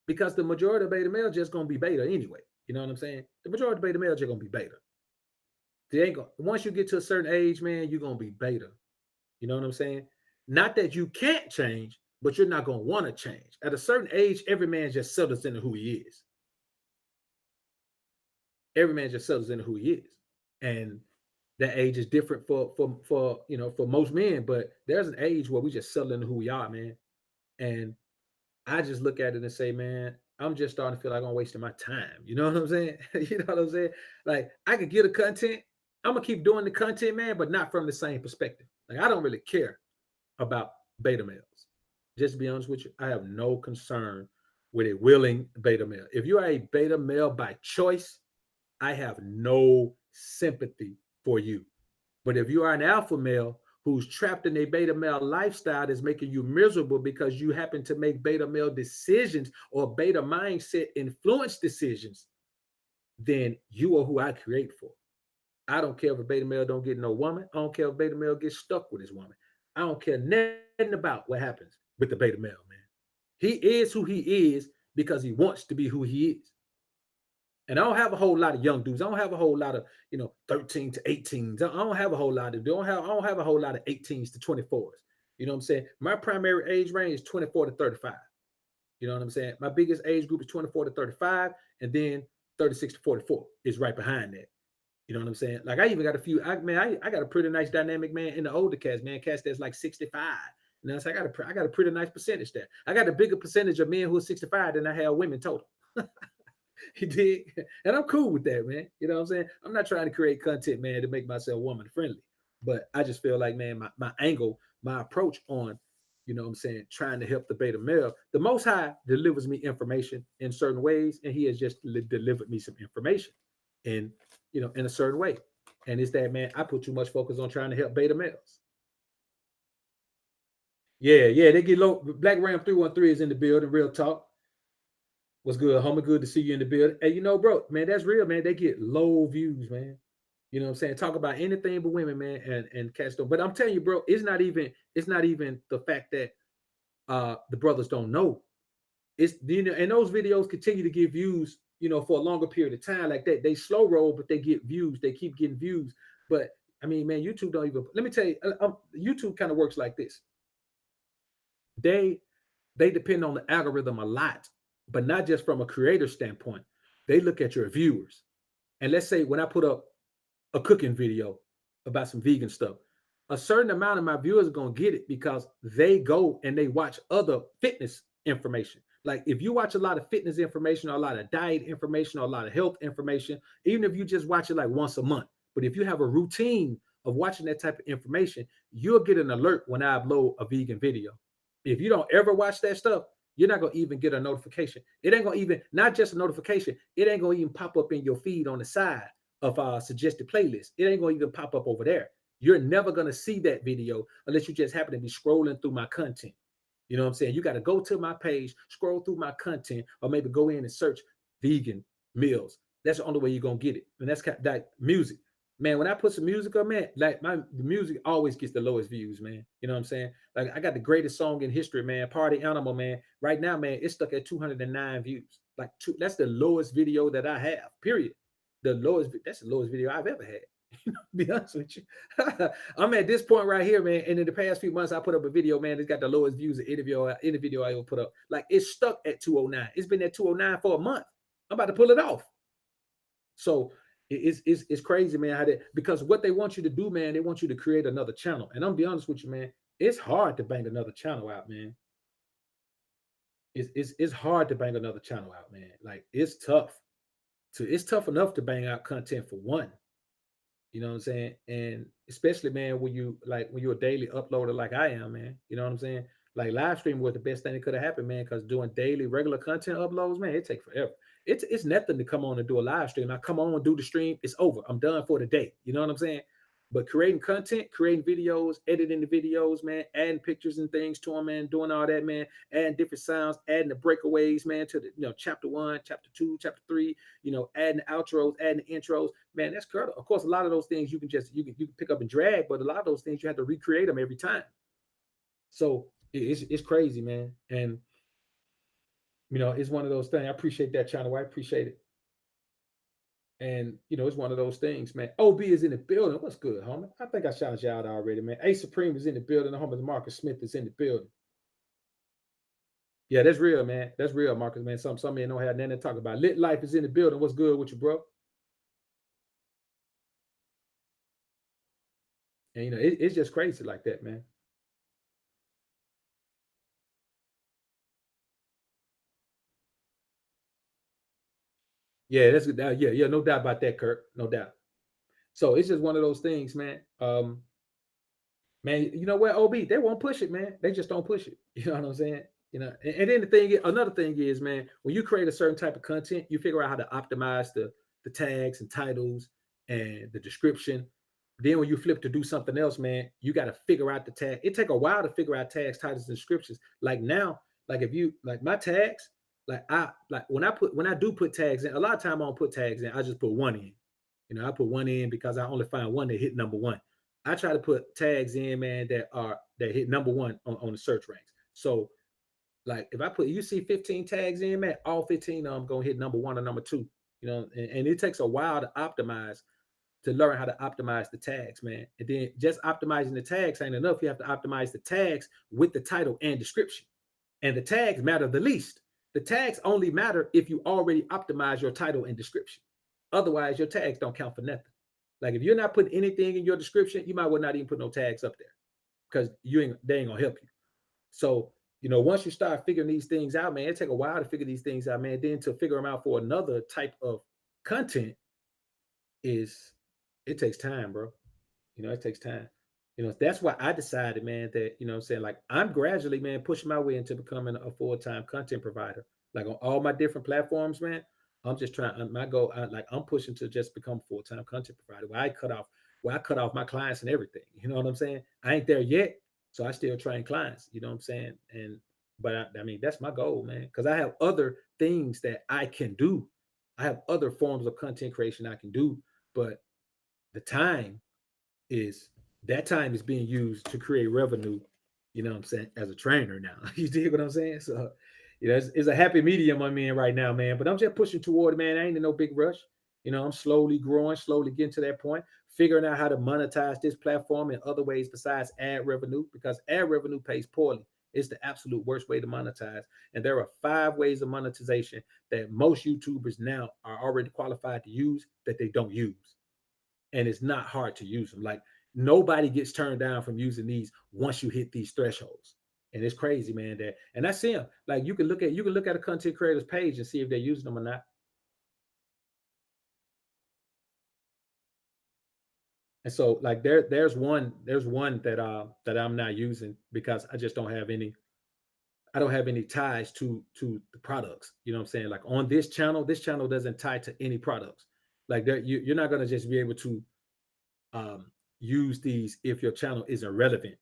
because the majority of beta male just gonna be beta anyway. You know what I'm saying? The majority of beta male just gonna be beta. They ain't gonna, once you get to a certain age, man, you're gonna be beta. You know what I'm saying? Not that you can't change, but you're not gonna want to change. At a certain age, every man just settles into who he is. Every man just settles into who he is. And that age is different for most men, but there's an age where we just settle into who we are, man. And I just look at it and say, man, I'm just starting to feel like I'm wasting my time. You know what I'm saying? You know what I'm saying? Like I could get a content. I'm gonna keep doing the content, man, but not from the same perspective. Like I don't really care about beta males. Just to be honest with you, I have no concern with a willing beta male. If you are a beta male by choice, I have no sympathy for you. But if you are an alpha male who's trapped in a beta male lifestyle that's making you miserable because you happen to make beta male decisions or beta mindset influence decisions, then you are who I create for. I don't care if a beta male don't get no woman. I don't care if beta male gets stuck with his woman. I don't care nothing about what happens with the beta male, man. He is who he is because he wants to be who he is. And I don't have a whole lot of young dudes. I don't have a whole lot of, 13 to 18s. I don't have a whole lot of, I don't have a whole lot of 18s to 24s. You know what I'm saying? My primary age range is 24 to 35. You know what I'm saying? My biggest age group is 24 to 35, and then 36 to 44 is right behind that. You know what I'm saying? Like I even got a few, I got a pretty nice dynamic, man, in the older cats, man, cats that's like 65. You know, so I got a pretty nice percentage there. I got a bigger percentage of men who are 65 than I have women total. He did. And I'm cool with that, man. You know what I'm saying? I'm not trying to create content, man, to make myself woman friendly. But I just feel like, man, my angle, my approach on, what I'm saying, trying to help the beta male, the Most High delivers me information in certain ways, and He has just delivered me some information in, in a certain way. And it's that, man, I put too much focus on trying to help beta males. Yeah, yeah, they get low. Black Ram 313 is in the building, real talk. What's good, homie? Good to see you in the building. Hey, bro, man, that's real, man. They get low views, man. You know what I'm saying? Talk about anything but women, man, and catch them. But I'm telling you, bro, it's not even the fact that the brothers don't know. It's and those videos continue to get views, for a longer period of time. Like that, they slow roll, but they get views. They keep getting views. But I mean, man, YouTube don't even. Let me tell you, YouTube kind of works like this. They they depend on the algorithm a lot, but not just from a creator standpoint. They look at your viewers. And let's say when I put up a cooking video about some vegan stuff, a certain amount of my viewers are going to get it because they go and they watch other fitness information. Like if you watch a lot of fitness information or a lot of diet information or a lot of health information, even if you just watch it like once a month, but if you have a routine of watching that type of information, you'll get an alert when I upload a vegan video. If you don't ever watch that stuff, you're not gonna even get a notification. It ain't gonna even, not just a notification, it ain't gonna even pop up in your feed on the side of suggested playlist. It ain't gonna even pop up over there. You're never gonna see that video unless you just happen to be scrolling through my content. You know what I'm saying? You got to go to my page, scroll through my content, or maybe go in and search vegan meals. That's the only way you're gonna get it. And that's kind of like music. Man, when I put some music up, man, like the music always gets the lowest views, man. You know what I'm saying? Like I got the greatest song in history, man. Party Animal, man. Right now, man, it's stuck at 209 views. Like that's the lowest video that I have. Period. The lowest. That's the lowest video I've ever had. Be honest with you. I'm at this point right here, man. And in the past few months, I put up a video, man. It's got the lowest views of any video I ever put up. Like it's stuck at 209. It's been at 209 for a month. I'm about to pull it off. So it's crazy, man. How they, because what they want you to do, man, they want you to create another channel. And I'm gonna be honest with you, man. It's hard to bang another channel out, man. It's hard to bang another channel out, man. Like it's tough. It's tough enough to bang out content for one. You know what I'm saying? And especially, man, when you're a daily uploader like I am, man. You know what I'm saying? Like live stream was the best thing that could have happened, man. Because doing daily regular content uploads, man, it takes forever. It's nothing to come on and do a live stream. I come on and do the stream, it's over. I'm done for the day. You know what I'm saying? But creating content, creating videos, editing the videos, man, adding pictures and things to them, man, doing all that, man, adding different sounds, adding the breakaways, man, to the chapter 1, chapter 2, chapter 3, adding the outros, adding the intros, man, that's critical. Of course, a lot of those things you can pick up and drag, but a lot of those things you have to recreate them every time. So it's crazy, man, and it's one of those things. I appreciate that, channel. I appreciate it. And it's one of those things, man. OB is in the building. What's good, homie? I think I shouted you out already, man. A Supreme is in the building. The homie Marcus Smith is in the building. Yeah, that's real, man. That's real, Marcus, man. Some men don't have nothing to talk about. Lit Life is in the building. What's good with you, bro? And it's just crazy like that, man. Yeah, that's yeah, no doubt about that, Kirk. No doubt. So it's just one of those things, man. Man, you know what, OB, they won't push it, man. They just don't push it. You know what I'm saying? And then another thing is, man, when you create a certain type of content, you figure out how to optimize the tags and titles and the description. Then when you flip to do something else, man, you got to figure out the tag. It take a while to figure out tags, titles, and descriptions. Like now, like if you like my tags, like when I do put tags in, a lot of time I don't put tags in. I just put one in. I put one in because I only find one that hit number one. I try to put tags in, man, that hit number one on the search ranks. So like if I put you see 15 tags in, man, all 15 of them gonna hit number one or number two. And it takes a while to optimize, to learn how to optimize the tags, man. And then just optimizing the tags ain't enough. You have to optimize the tags with the title and description. And the tags matter the least. The tags only matter if you already optimize your title and description. Otherwise, your tags don't count for nothing. Like if you're not putting anything in your description, you might well not even put no tags up there because they ain't gonna help you. So once you start figuring these things out, man, it take a while to figure these things out, man. Then to figure them out for another type of content is it takes time, bro. It takes time. That's why I decided, man, that I'm saying, like I'm gradually, man, pushing my way into becoming a full-time content provider. Like on all my different platforms, man. I'm just trying. My goal, I'm pushing to just become a full-time content provider. Where I cut off my clients and everything. You know what I'm saying? I ain't there yet, so I still train clients. You know what I'm saying? But I mean, that's my goal, man, because I have other things that I can do. I have other forms of content creation I can do, but the time is that time is being used to create revenue, what I'm saying, as a trainer now. You dig what I'm saying? So, it's a happy medium I'm in right now, man. But I'm just pushing toward it, man. I ain't in no big rush. I'm slowly growing, slowly getting to that point, figuring out how to monetize this platform in other ways besides ad revenue, because ad revenue pays poorly. It's the absolute worst way to monetize. And there are 5 ways of monetization that most YouTubers now are already qualified to use that they don't use, and it's not hard to use them. Like nobody gets turned down from using these once you hit these thresholds. And it's crazy, man. And I see them. Like you can look at a content creator's page and see if they're using them or not. And so like there's one that I'm not using because I just don't have any, I don't have any ties to the products. You know what I'm saying? Like on this channel doesn't tie to any products. Like there, you're not gonna just be able to um, use these if your channel isn't relevant.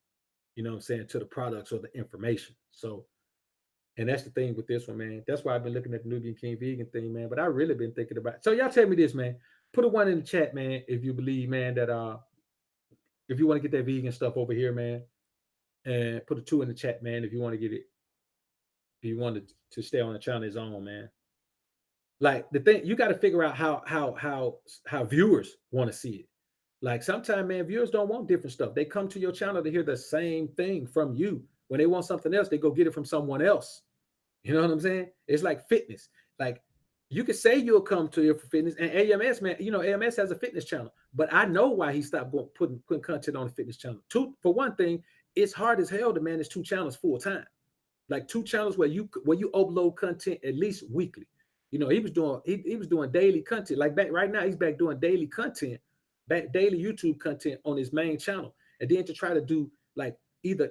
You know what I'm saying, to the products or the information. So, and that's the thing with this one, man. That's why I've been looking at the Nubian King vegan thing, man. But I really been thinking about it. So y'all tell me this, man. Put a one in the chat, man, if you believe, man, that if you want to get that vegan stuff over here, man, and put a two in the chat, man, if you want to get it, if you wanted to stay on the channel own, man. Like the thing, you got to figure out how viewers want to see it. Like sometimes, man, viewers don't want different stuff. They come to your channel to hear the same thing from you. When they want something else, they go get it from someone else. You know what I'm saying? It's like fitness. Like you could say you'll come to here for fitness, and AMS, man, you know AMS has a fitness channel, but I know why he stopped going putting content on the fitness channel. Two, for one thing, it's hard as hell to manage two channels full time, like two channels where you upload content at least weekly. You know, he was doing daily content. Like back right now, he's back doing daily content, back daily YouTube content on his main channel. And then to try to do like either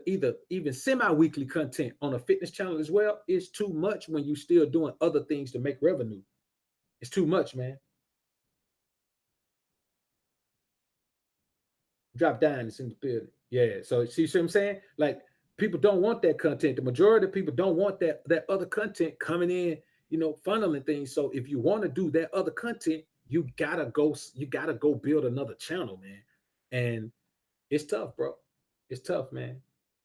even semi-weekly content on a fitness channel as well is too much when you still doing other things to make revenue. It's too much, man. Drop down, it's in the building. Yeah. So see what I'm saying? Like people don't want that content. The majority of people don't want that other content coming in, funneling things. So if you want to do that other content, you gotta go build another channel, man. And it's tough, bro. It's tough, man.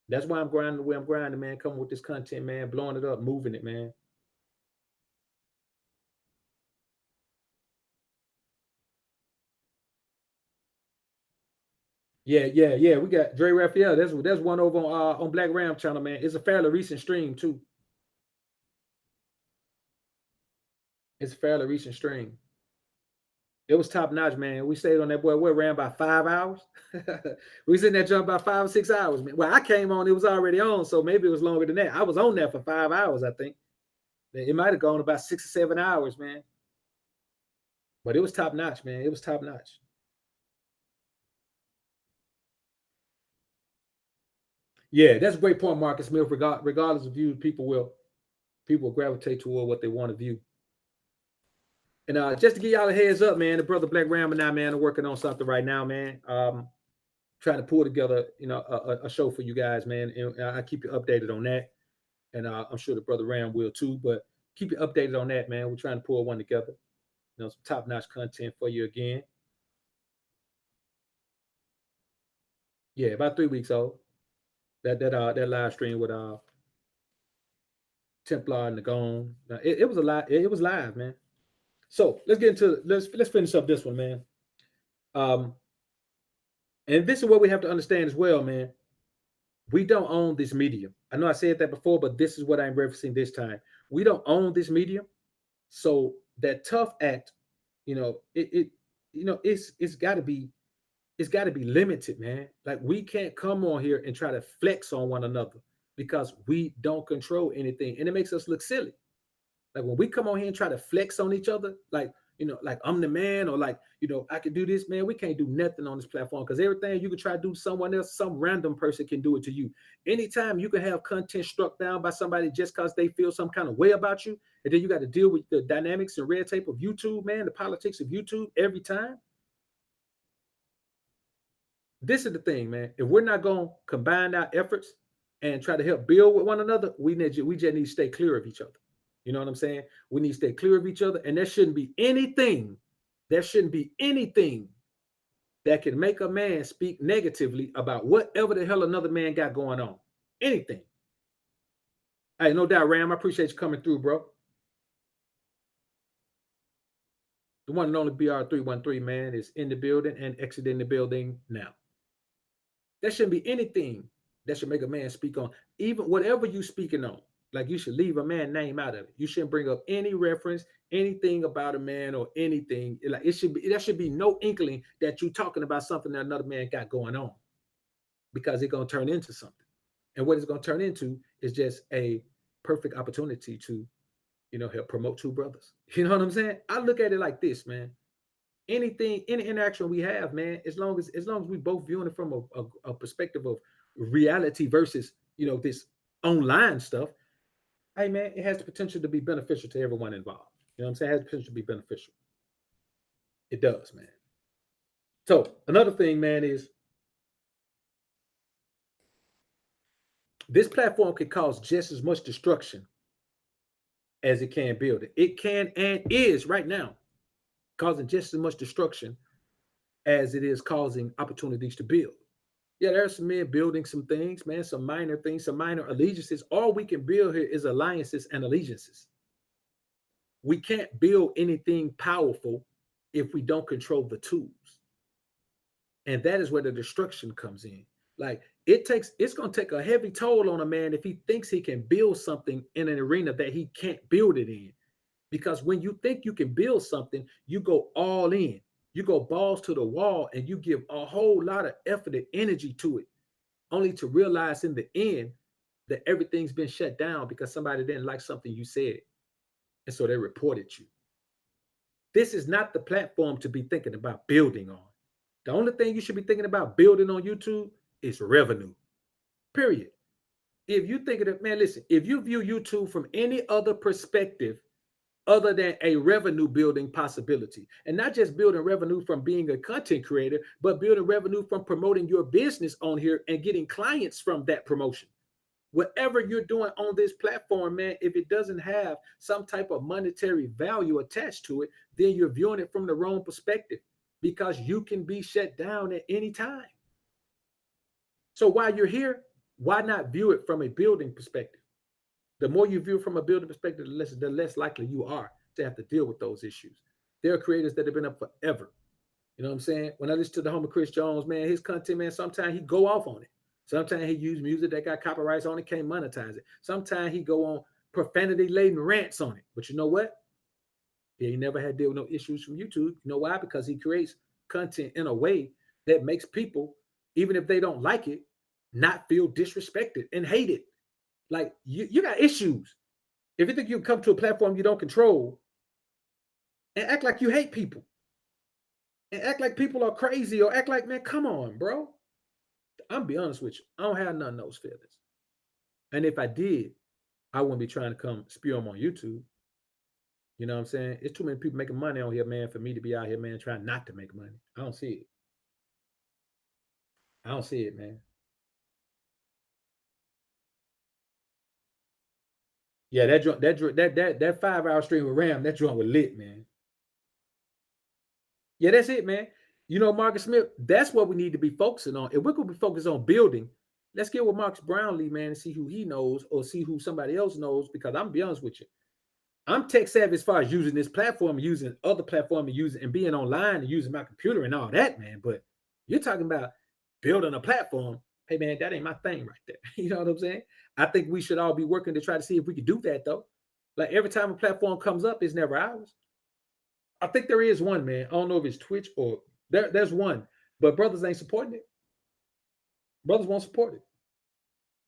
That's why I'm grinding the way I'm grinding, man. Coming with this content, man, blowing it up, moving it, man. Yeah, yeah, yeah. We got Dre Raphael. That's one over on Black Ram channel, man. It's a fairly recent stream too. It's a fairly recent stream. It was top notch, man. We stayed on that boy. We ran by 5 hours. We was in that jump about 5 or 6 hours, man. Well, I came on, it was already on, so maybe it was longer than that. I was on there for 5 hours, I think. It might have gone about 6 or 7 hours, man. But it was top notch, man. It was top notch. Yeah, that's a great point, Marcus Smith. Regardless of views, people will gravitate toward what they want to view. And just to give y'all a heads up, man, the brother Black Ram and I, man, are working on something right now, man. Trying to pull together, a show for you guys, man. And I keep you updated on that. And I'm sure the brother Ram will too. But keep you updated on that, man. We're trying to pull one together. Some top notch content for you again. Yeah, about 3 weeks old. That live stream with Templar and the Gone. It was a live. It was live, man. So let's finish up this one, man. Um, and this is what we have to understand as well, man. We don't own this medium. I know I said that before, but this is what I'm referencing this time. We don't own this medium. So that tough act, it's got to be limited, man. Like we can't come on here and try to flex on one another because we don't control anything, and it makes us look silly. Like when we come on here and try to flex on each other, like I'm the man, or like, I can do this, man. We can't do nothing on this platform because everything you can try to do to someone else, some random person can do it to you. Anytime you can have content struck down by somebody just because they feel some kind of way about you, and then you got to deal with the dynamics and red tape of YouTube, man, the politics of YouTube every time. This is the thing, man. If we're not going to combine our efforts and try to help build with one another, we just need to stay clear of each other. You know what I'm saying? We need to stay clear of each other, and there shouldn't be anything that can make a man speak negatively about whatever the hell another man got going on. Anything. Hey, no doubt, Ram. I appreciate you coming through, bro. The one and only BR313, man, is in the building and exiting the building now. There shouldn't be anything that should make a man speak on, even whatever you speaking on. Like you should leave a man name out of it. You shouldn't bring up any reference, anything about a man or anything. Like there should be no inkling that you're talking about something that another man got going on, because it's gonna turn into something. And what it's gonna turn into is just a perfect opportunity to, help promote two brothers. You know what I'm saying? I look at it like this, man. Anything, any interaction we have, man, as long as we both viewing it from a perspective of reality versus this online stuff, hey man, it has the potential to be beneficial to everyone involved. You know what I'm saying? It has the potential to be beneficial. It does, man. So another thing, man, is this platform can cause just as much destruction as it can build it. It can and is right now causing just as much destruction as it is causing opportunities to build. Yeah, there are some men building some things, man, some minor things, some minor allegiances. All we can build here is alliances and allegiances. We can't build anything powerful if we don't control the tools. And that is where the destruction comes in. Like it's going to take a heavy toll on a man if he thinks he can build something in an arena that he can't build it in. Because when you think you can build something, you go all in, you go balls to the wall, and you give a whole lot of effort and energy to it, only to realize in the end that everything's been shut down because somebody didn't like something you said. And so they reported you. This is not the platform to be thinking about building on. The only thing you should be thinking about building on YouTube is revenue. Period. If you think of it, man, listen, if you view YouTube from any other perspective other than a revenue building possibility, and not just building revenue from being a content creator, but building revenue from promoting your business on here and getting clients from that promotion. Whatever you're doing on this platform, man, if it doesn't have some type of monetary value attached to it, then you're viewing it from the wrong perspective, because you can be shut down at any time. So while you're here, why not view it from a building perspective? The more you view it from a building perspective, the less likely you are to have to deal with those issues. There are creators that have been up forever. You know what I'm saying? When I listen to the homie Chris Jones, man, his content, man, sometimes he go off on it. Sometimes he use music that got copyrights on it, can't monetize it. Sometimes he go on profanity-laden rants on it. But you know what? He never had to deal with no issues from YouTube. You know why? Because he creates content in a way that makes people, even if they don't like it, not feel disrespected and hated. Like you got issues. If you think you come to a platform you don't control and act like you hate people and act like people are crazy, or act like, man, come on, bro. I'm be honest with you. I don't have none of those feelings. And if I did, I wouldn't be trying to come spew them on YouTube. You know what I'm saying? It's too many people making money on here, man, for me to be out here, man, trying not to make money. I don't see it. I don't see it, man. Yeah, that 5 hour stream with Ram, that joint was lit, man. Yeah, that's it, man. You know, Marcus Smith, that's what we need to be focusing on. If we're going to be focused on building, let's get with Marcus Brownlee, man, and see who he knows or see who somebody else knows. Because I'm gonna be honest with you, I'm tech savvy as far as using this platform, using other platform, and using and being online and using my computer and all that, man. But you're talking about building a platform. Hey, man, that ain't my thing right there. You know what I'm saying? I think we should all be working to try to see if we could do that, though. Like every time a platform comes up, it's never ours. I think there is one, man. I don't know if it's Twitch or there's one, but brothers ain't supporting it. Brothers won't support it.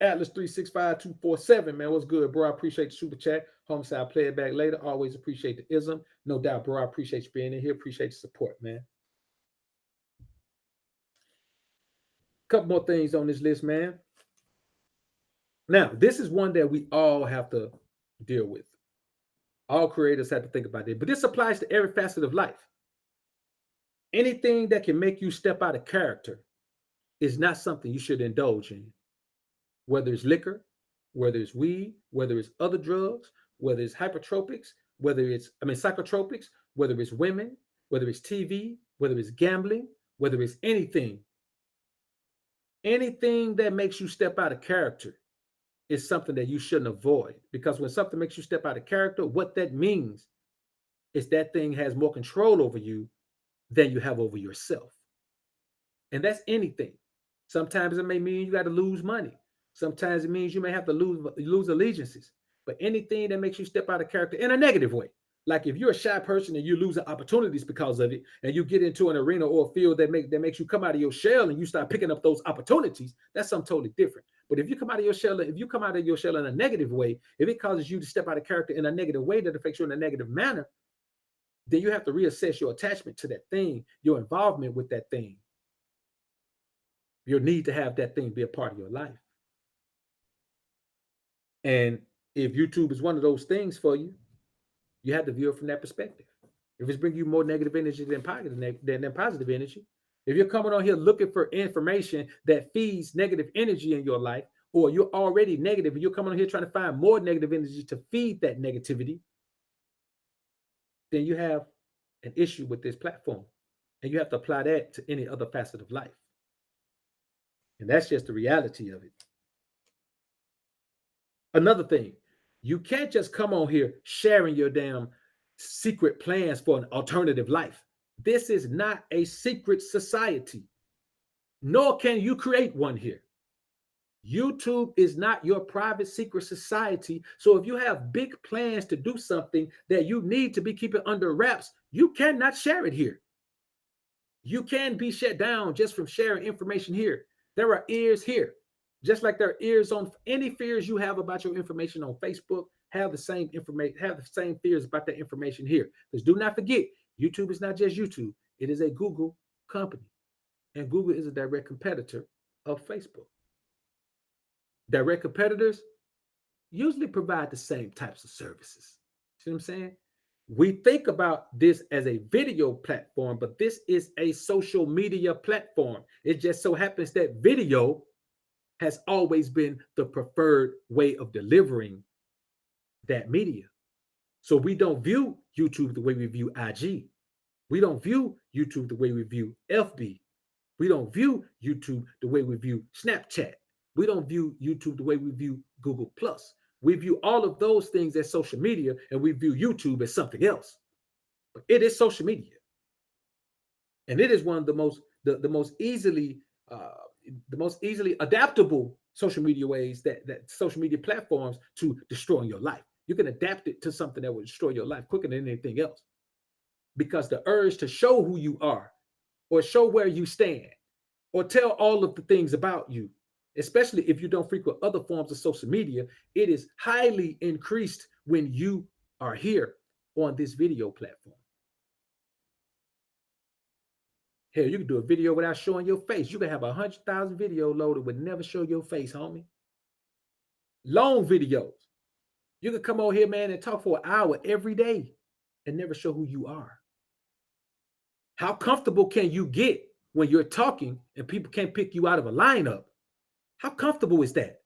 Atlas 365247, man. What's good, bro? I appreciate the super chat. Homicide, play it back later. Always appreciate the ism. No doubt, bro. I appreciate you being in here. Appreciate the support, man. Couple more things on this list, man. Now, this is one that we all have to deal with. All creators have to think about it, but this applies to every facet of life. Anything that can make you step out of character is not something you should indulge in. Whether it's liquor, whether it's weed, whether it's other drugs, whether it's hypertropics, psychotropics, whether it's women, whether it's TV, whether it's gambling, whether it's anything that makes you step out of character is something that you shouldn't avoid. Because when something makes you step out of character, what that means is that thing has more control over you than you have over yourself. And that's anything. Sometimes it may mean you got to lose money. Sometimes it means you may have to lose allegiances. But anything that makes you step out of character in a negative way, like if you're a shy person and you're losing opportunities because of it, and you get into an arena or a field that makes you come out of your shell and you start picking up those opportunities, that's something totally different. But if you come out of your shell, in a negative way, if it causes you to step out of character in a negative way that affects you in a negative manner, then you have to reassess your attachment to that thing, your involvement with that thing, your need to have that thing be a part of your life. And if YouTube is one of those things for you, you have to view it from that perspective. If it's bringing you more negative energy than positive energy, if you're coming on here looking for information that feeds negative energy in your life, or you're already negative and you're coming on here trying to find more negative energy to feed that negativity, then you have an issue with this platform. And you have to apply that to any other facet of life. And that's just the reality of it. Another thing, you can't just come on here sharing your damn secret plans for an alternative life. This is not a secret society, nor can you create one here. YouTube is not your private secret society. So if you have big plans to do something that you need to be keeping under wraps, you cannot share it here. You can be shut down just from sharing information here. There are ears here. Just like there are ears on any fears you have about your information on Facebook, have the same information, have the same fears about that information here. Because do not forget, YouTube is not just YouTube. It is a Google company. And Google is a direct competitor of Facebook. Direct competitors usually provide the same types of services. See what I'm saying? We think about this as a video platform, but this is a social media platform. It just so happens that video has always been the preferred way of delivering that media. So we don't view YouTube the way we view IG. We don't view YouTube the way we view FB. We don't view YouTube the way we view Snapchat. We don't view YouTube the way we view Google Plus. We view all of those things as social media, and we view YouTube as something else. But it is social media, and it is one of the most easily adaptable social media ways that social media platforms to destroying your life. You can adapt it to something that will destroy your life quicker than anything else, because the urge to show who you are, or show where you stand, or tell all of the things about you, especially if you don't frequent other forms of social media, it is highly increased when you are here on this video platform. Hell, you can do a video without showing your face. You can have 100,000 video loaded but never show your face, homie. Long videos. You can come over here, man, and talk for an hour every day and never show who you are. How comfortable can you get when you're talking and people can't pick you out of a lineup? How comfortable is that?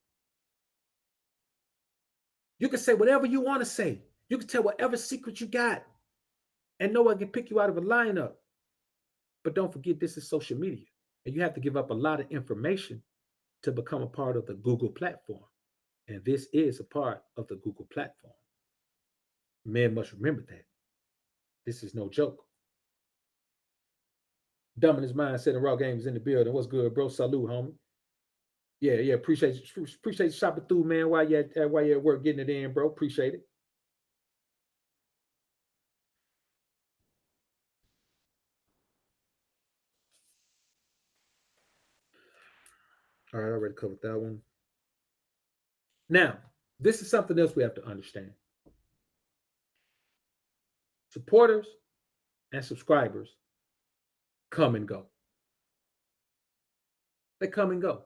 You can say whatever you want to say. You can tell whatever secret you got, and no one can pick you out of a lineup. But don't forget, this is social media, and you have to give up a lot of information to become a part of the Google platform. And this is a part of the Google platform. Men must remember that. This is no joke. Dumb in his mindset and raw games in the building. What's good, bro? Salute, homie. Yeah. Appreciate you shopping through, man. While you're at work getting it in, bro. Appreciate it. All right, I already covered that one. Now, this is something else we have to understand. Supporters and subscribers come and go. They come and go.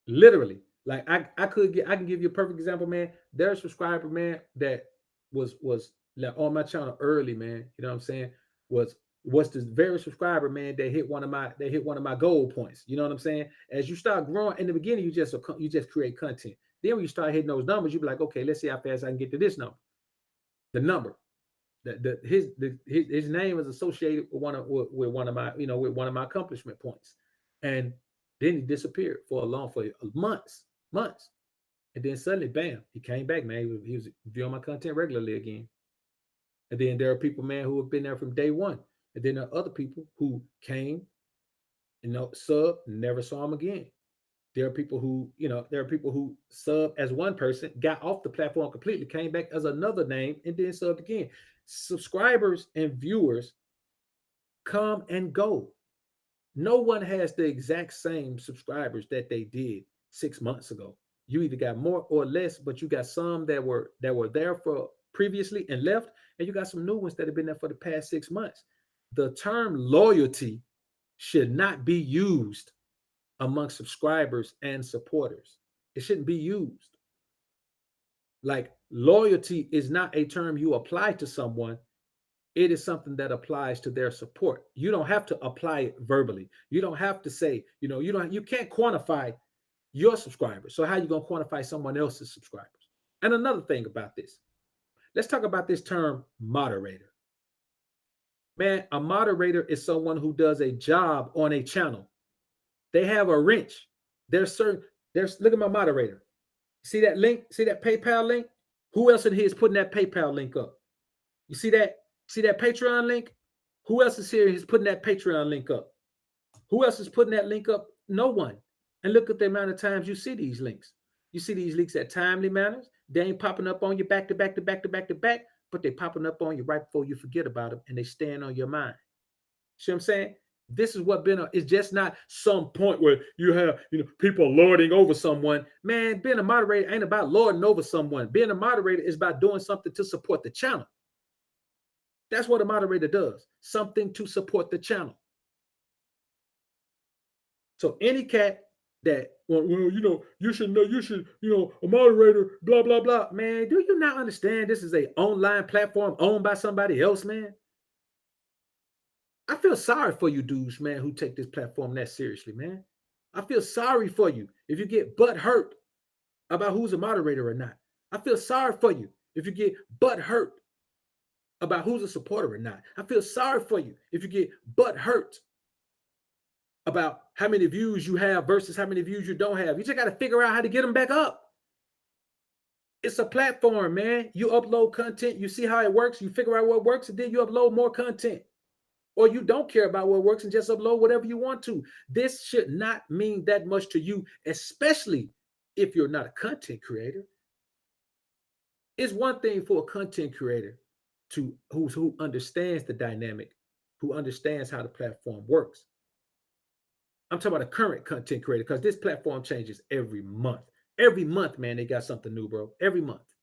Literally. Like I can give you a perfect example, man. There's a subscriber, man, that was like on my channel early, man. You know what I'm saying? Was this very subscriber, man, that hit one of my goal points. You know what I'm saying? As you start growing in the beginning, you just create content. Then when you start hitting those numbers, you be like, okay, let's see how fast I can get to this number. The number. His name is associated with one of my accomplishment points, and then he disappeared for months, and then suddenly, bam, he came back, man. He was viewing my content regularly again, and then there are people, man, who have been there from day one, and then there are other people who came, sub, never saw him again. There are people who sub as one person, got off the platform completely, came back as another name, and then subbed again. Subscribers and viewers come and go. No one has the exact same subscribers that they did 6 months ago. You either got more or less, but you got some that were there for previously and left, and you got some new ones that have been there for the past 6 months. The term loyalty should not be used among subscribers and supporters. It shouldn't be used. Like loyalty is not a term you apply to someone. It is something that applies to their support. You don't have to apply it verbally. You don't have to say, you can't quantify your subscribers. So how are you going to quantify someone else's subscribers? And another thing about this, let's talk about this term moderator. Man, a moderator is someone who does a job on a channel. They have a wrench. Look at my moderator. See that link? See that PayPal link? Who else in here is putting that PayPal link up? You see that? See that Patreon link? Who else is here is putting that Patreon link up? Who else is putting that link up? No one. And look at the amount of times you see these links. You see these links at timely manners. They ain't popping up on you back to back to back to back to back, but they popping up on you right before you forget about them, and they stand on your mind. See what I'm saying? This is what it's just not some point where you have, people lording over someone. Man, being a moderator ain't about lording over someone. Being a moderator is about doing something to support the channel. That's what a moderator does. Something to support the channel. So any cat that, you should, a moderator, blah, blah, blah. Man, do you not understand this is an online platform owned by somebody else, man? I feel sorry for you dudes, man, who take this platform that seriously, man. I feel sorry for you if you get butt hurt about who's a moderator or not. I feel sorry for you if you get butt hurt about who's a supporter or not. I feel sorry for you if you get butt hurt about how many views you have versus how many views you don't have. You just got to figure out how to get them back up. It's a platform, man. You upload content, you see how it works, you figure out what works, and then you upload more content. Or you don't care about what works and just upload whatever you want to. This should not mean that much to you, especially if you're not a content creator. It's one thing for a content creator who understands the dynamic, who understands how the platform works. I'm talking about a current content creator because this platform changes every month. Every month, man, they got something new, bro. Every month.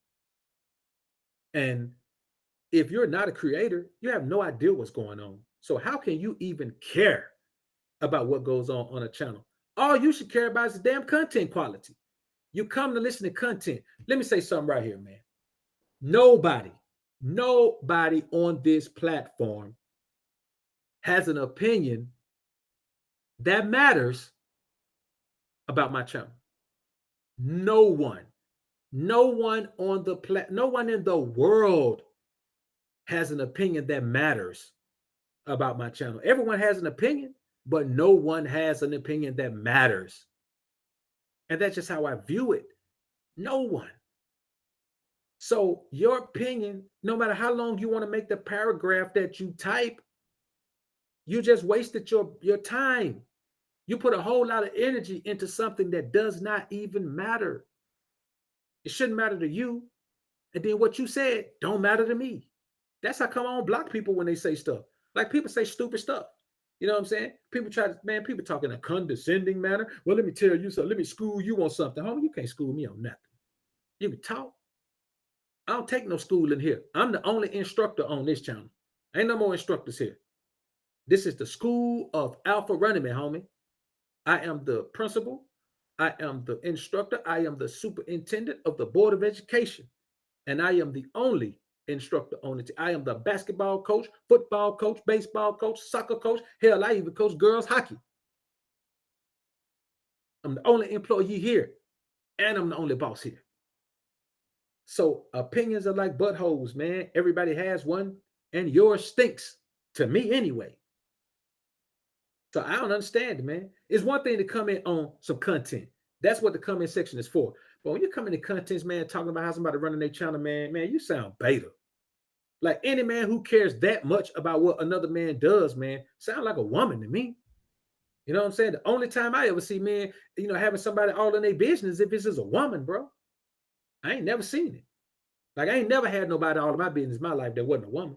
And if you're not a creator, you have no idea what's going on. So how can you even care about what goes on a channel? All you should care about is the damn content quality. You come to listen to content. Let me say something right here, man. Nobody on this platform has an opinion that matters about my channel. No one in the world has an opinion that matters about my channel. Everyone has an opinion, but no one has an opinion that matters. And that's just how I view it. No one. So your opinion, no matter how long you want to make the paragraph that you type, you just wasted your time. You put a whole lot of energy into something that does not even matter. It shouldn't matter to you. And then what you said don't matter to me. That's how come I don't block people when they say stuff. Like people say stupid stuff. You know what I'm saying? People people talk in a condescending manner. Well, let me tell you something. Let me school you on something. Homie, you can't school me on nothing. You can talk. I don't take no schooling here. I'm the only instructor on this channel. Ain't no more instructors here. This is the school of Alpha Running Man, homie. I am the principal. I am the instructor. I am the superintendent of the Board of Education. And I am the only instructor on it. I am the basketball coach, football coach, baseball coach, soccer coach. Hell, I even coach girls hockey. I'm the only employee here. And I'm the only boss here. So opinions are like buttholes, man. Everybody has one. And yours stinks. To me, anyway. So I don't understand it, man. It's one thing to comment on some content. That's what the comment section is for. But when you come into contents, man, talking about how somebody running their channel, man, you sound beta. Like any man who cares that much about what another man does, man, sound like a woman to me. You know what I'm saying? The only time I ever see men, having somebody all in their business if this is a woman, bro. I ain't never seen it. Like I ain't never had nobody all in my business in my life that wasn't a woman.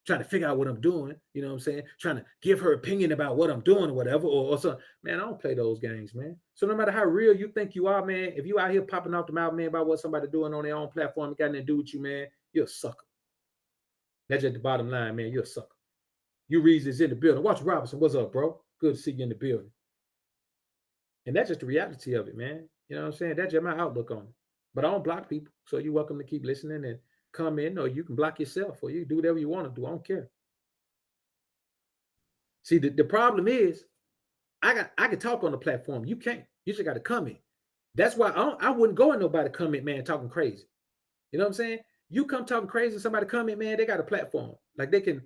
Trying to figure out what I'm doing, you know what I'm saying? Trying to give her opinion about what I'm doing or whatever, or something. Man, I don't play those games, man. So no matter how real you think you are, man, if you out here popping off the mouth, man, about what somebody doing on their own platform, it got nothing to do with you, man, you're a sucker. That's just the bottom line, man. You're a sucker. You Reason's in the building. Watch Robinson. What's up, bro? Good to see you in the building. And that's just the reality of it, man. You know what I'm saying? That's just my outlook on it. But I don't block people. So you're welcome to keep listening and come in, or you can block yourself, or you do whatever you want to do. I don't care. See, the problem is I can talk on the platform. You can't. You just got to comment. That's why I wouldn't go in nobody comment, man, talking crazy. You know what I'm saying? You come talking crazy, somebody comment, man, they got a platform. Like they can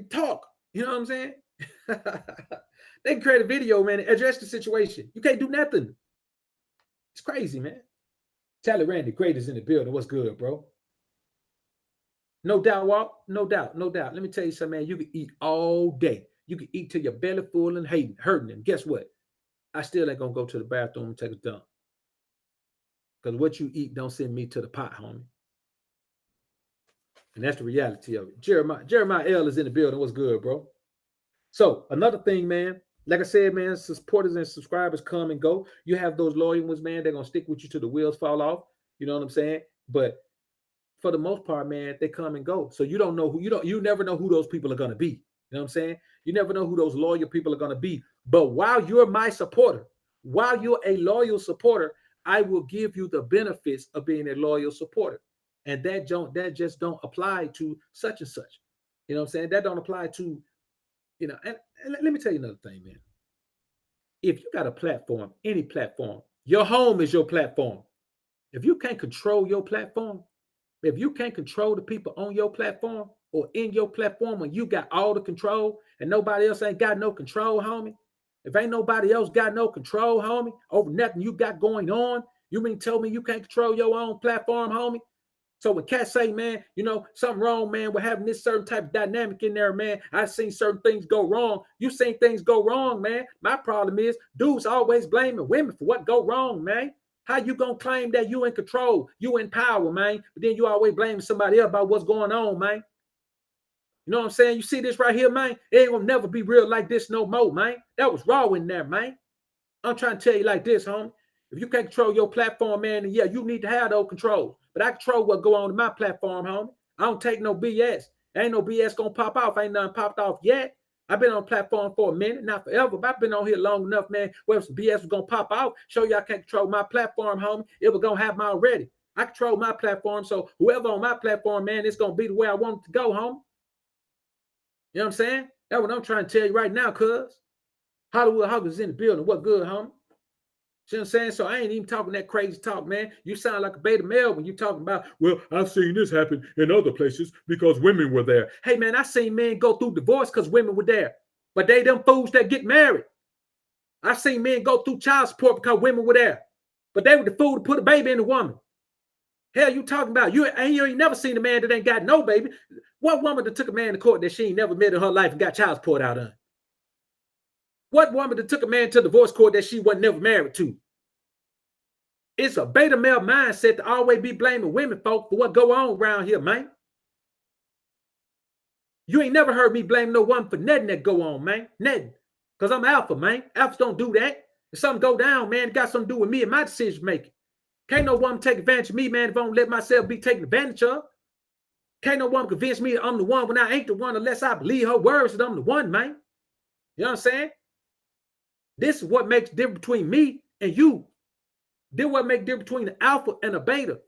talk. You know what I'm saying? They can create a video, man, and address the situation. You can't do nothing. It's crazy, man. Tally Randy, greatest in the building. What's good, bro? No doubt, Walt. No doubt, no doubt. Let me tell you something, man. You can eat all day. You can eat till your belly full and hurting. And guess what? I still ain't gonna go to the bathroom and take a dump. Because what you eat don't send me to the pot, homie. And that's the reality of it. Jeremiah L is in the building. What's good, bro? So another thing, man, like I said, man, supporters and subscribers come and go. You have those loyal ones, man, they're gonna stick with you till the wheels fall off. You know what I'm saying? But for the most part, man, they come and go. So you don't know who you never know who those people are gonna be. You know what I'm saying? You never know who those loyal people are gonna be. But while you're my supporter, while you're a loyal supporter, I will give you the benefits of being a loyal supporter. And that just don't apply to such and such. You know what I'm saying? That don't apply to, and let me tell you another thing, man. If you got a platform, any platform, your home is your platform. If you can't control your platform, if you can't control the people on your platform or in your platform when you got all the control and nobody else ain't got no control, homie. If ain't nobody else got no control, homie, over nothing you got going on, you mean tell me you can't control your own platform, homie? So when cats say, man, something wrong, man, we're having this certain type of dynamic in there, man. I've seen certain things go wrong. You seen things go wrong, man. My problem is dudes always blaming women for what go wrong, man. How you gonna claim that you in control, you in power, man? But then you always blaming somebody else about what's going on, man. You know what I'm saying? You see this right here, man? It ain't gonna never be real like this no more, man. That was raw in there, man. I'm trying to tell you like this, homie. If you can't control your platform, man, then yeah, you need to have those controls. But I control what go on in my platform, homie. I don't take no BS. Ain't no BS gonna pop off. Ain't nothing popped off yet. I've been on platform for a minute, not forever, but I've been on here long enough, man, where some BS was gonna pop out. Show you I can't control my platform, homie. It was gonna happen already. I control my platform, so whoever on my platform, man, it's gonna be the way I want it to go, homie. You know what I'm saying? That's what I'm trying to tell you right now, cuz. Hollywood Hawkins in the building. What good, homie? See what I'm saying? So I ain't even talking that crazy talk, man. You sound like a beta male when you talking about, well, I've seen this happen in other places because women were there. Hey, man, I seen men go through divorce because women were there. But they them fools that get married. I seen men go through child support because women were there. But they were the fool to put a baby in a woman. Hell, you talking about? You ain't never seen a man that ain't got no baby. What woman that took a man to court that she ain't never met in her life and got child support out of? What woman that took a man to divorce court that she wasn't never married to? It's a beta male mindset to always be blaming women folk for what go on around here, man. You ain't never heard me blame no woman for nothing that go on, man. Nothing. Because I'm alpha, man. Alphas don't do that. If something go down, man, it got something to do with me and my decision making. Can't no woman take advantage of me, man, if I don't let myself be taken advantage of. Can't no woman convince me that I'm the one when I ain't the one unless I believe her words that I'm the one, man. You know what I'm saying? This is what makes the difference between me and you. This is what makes the difference between an alpha and a beta.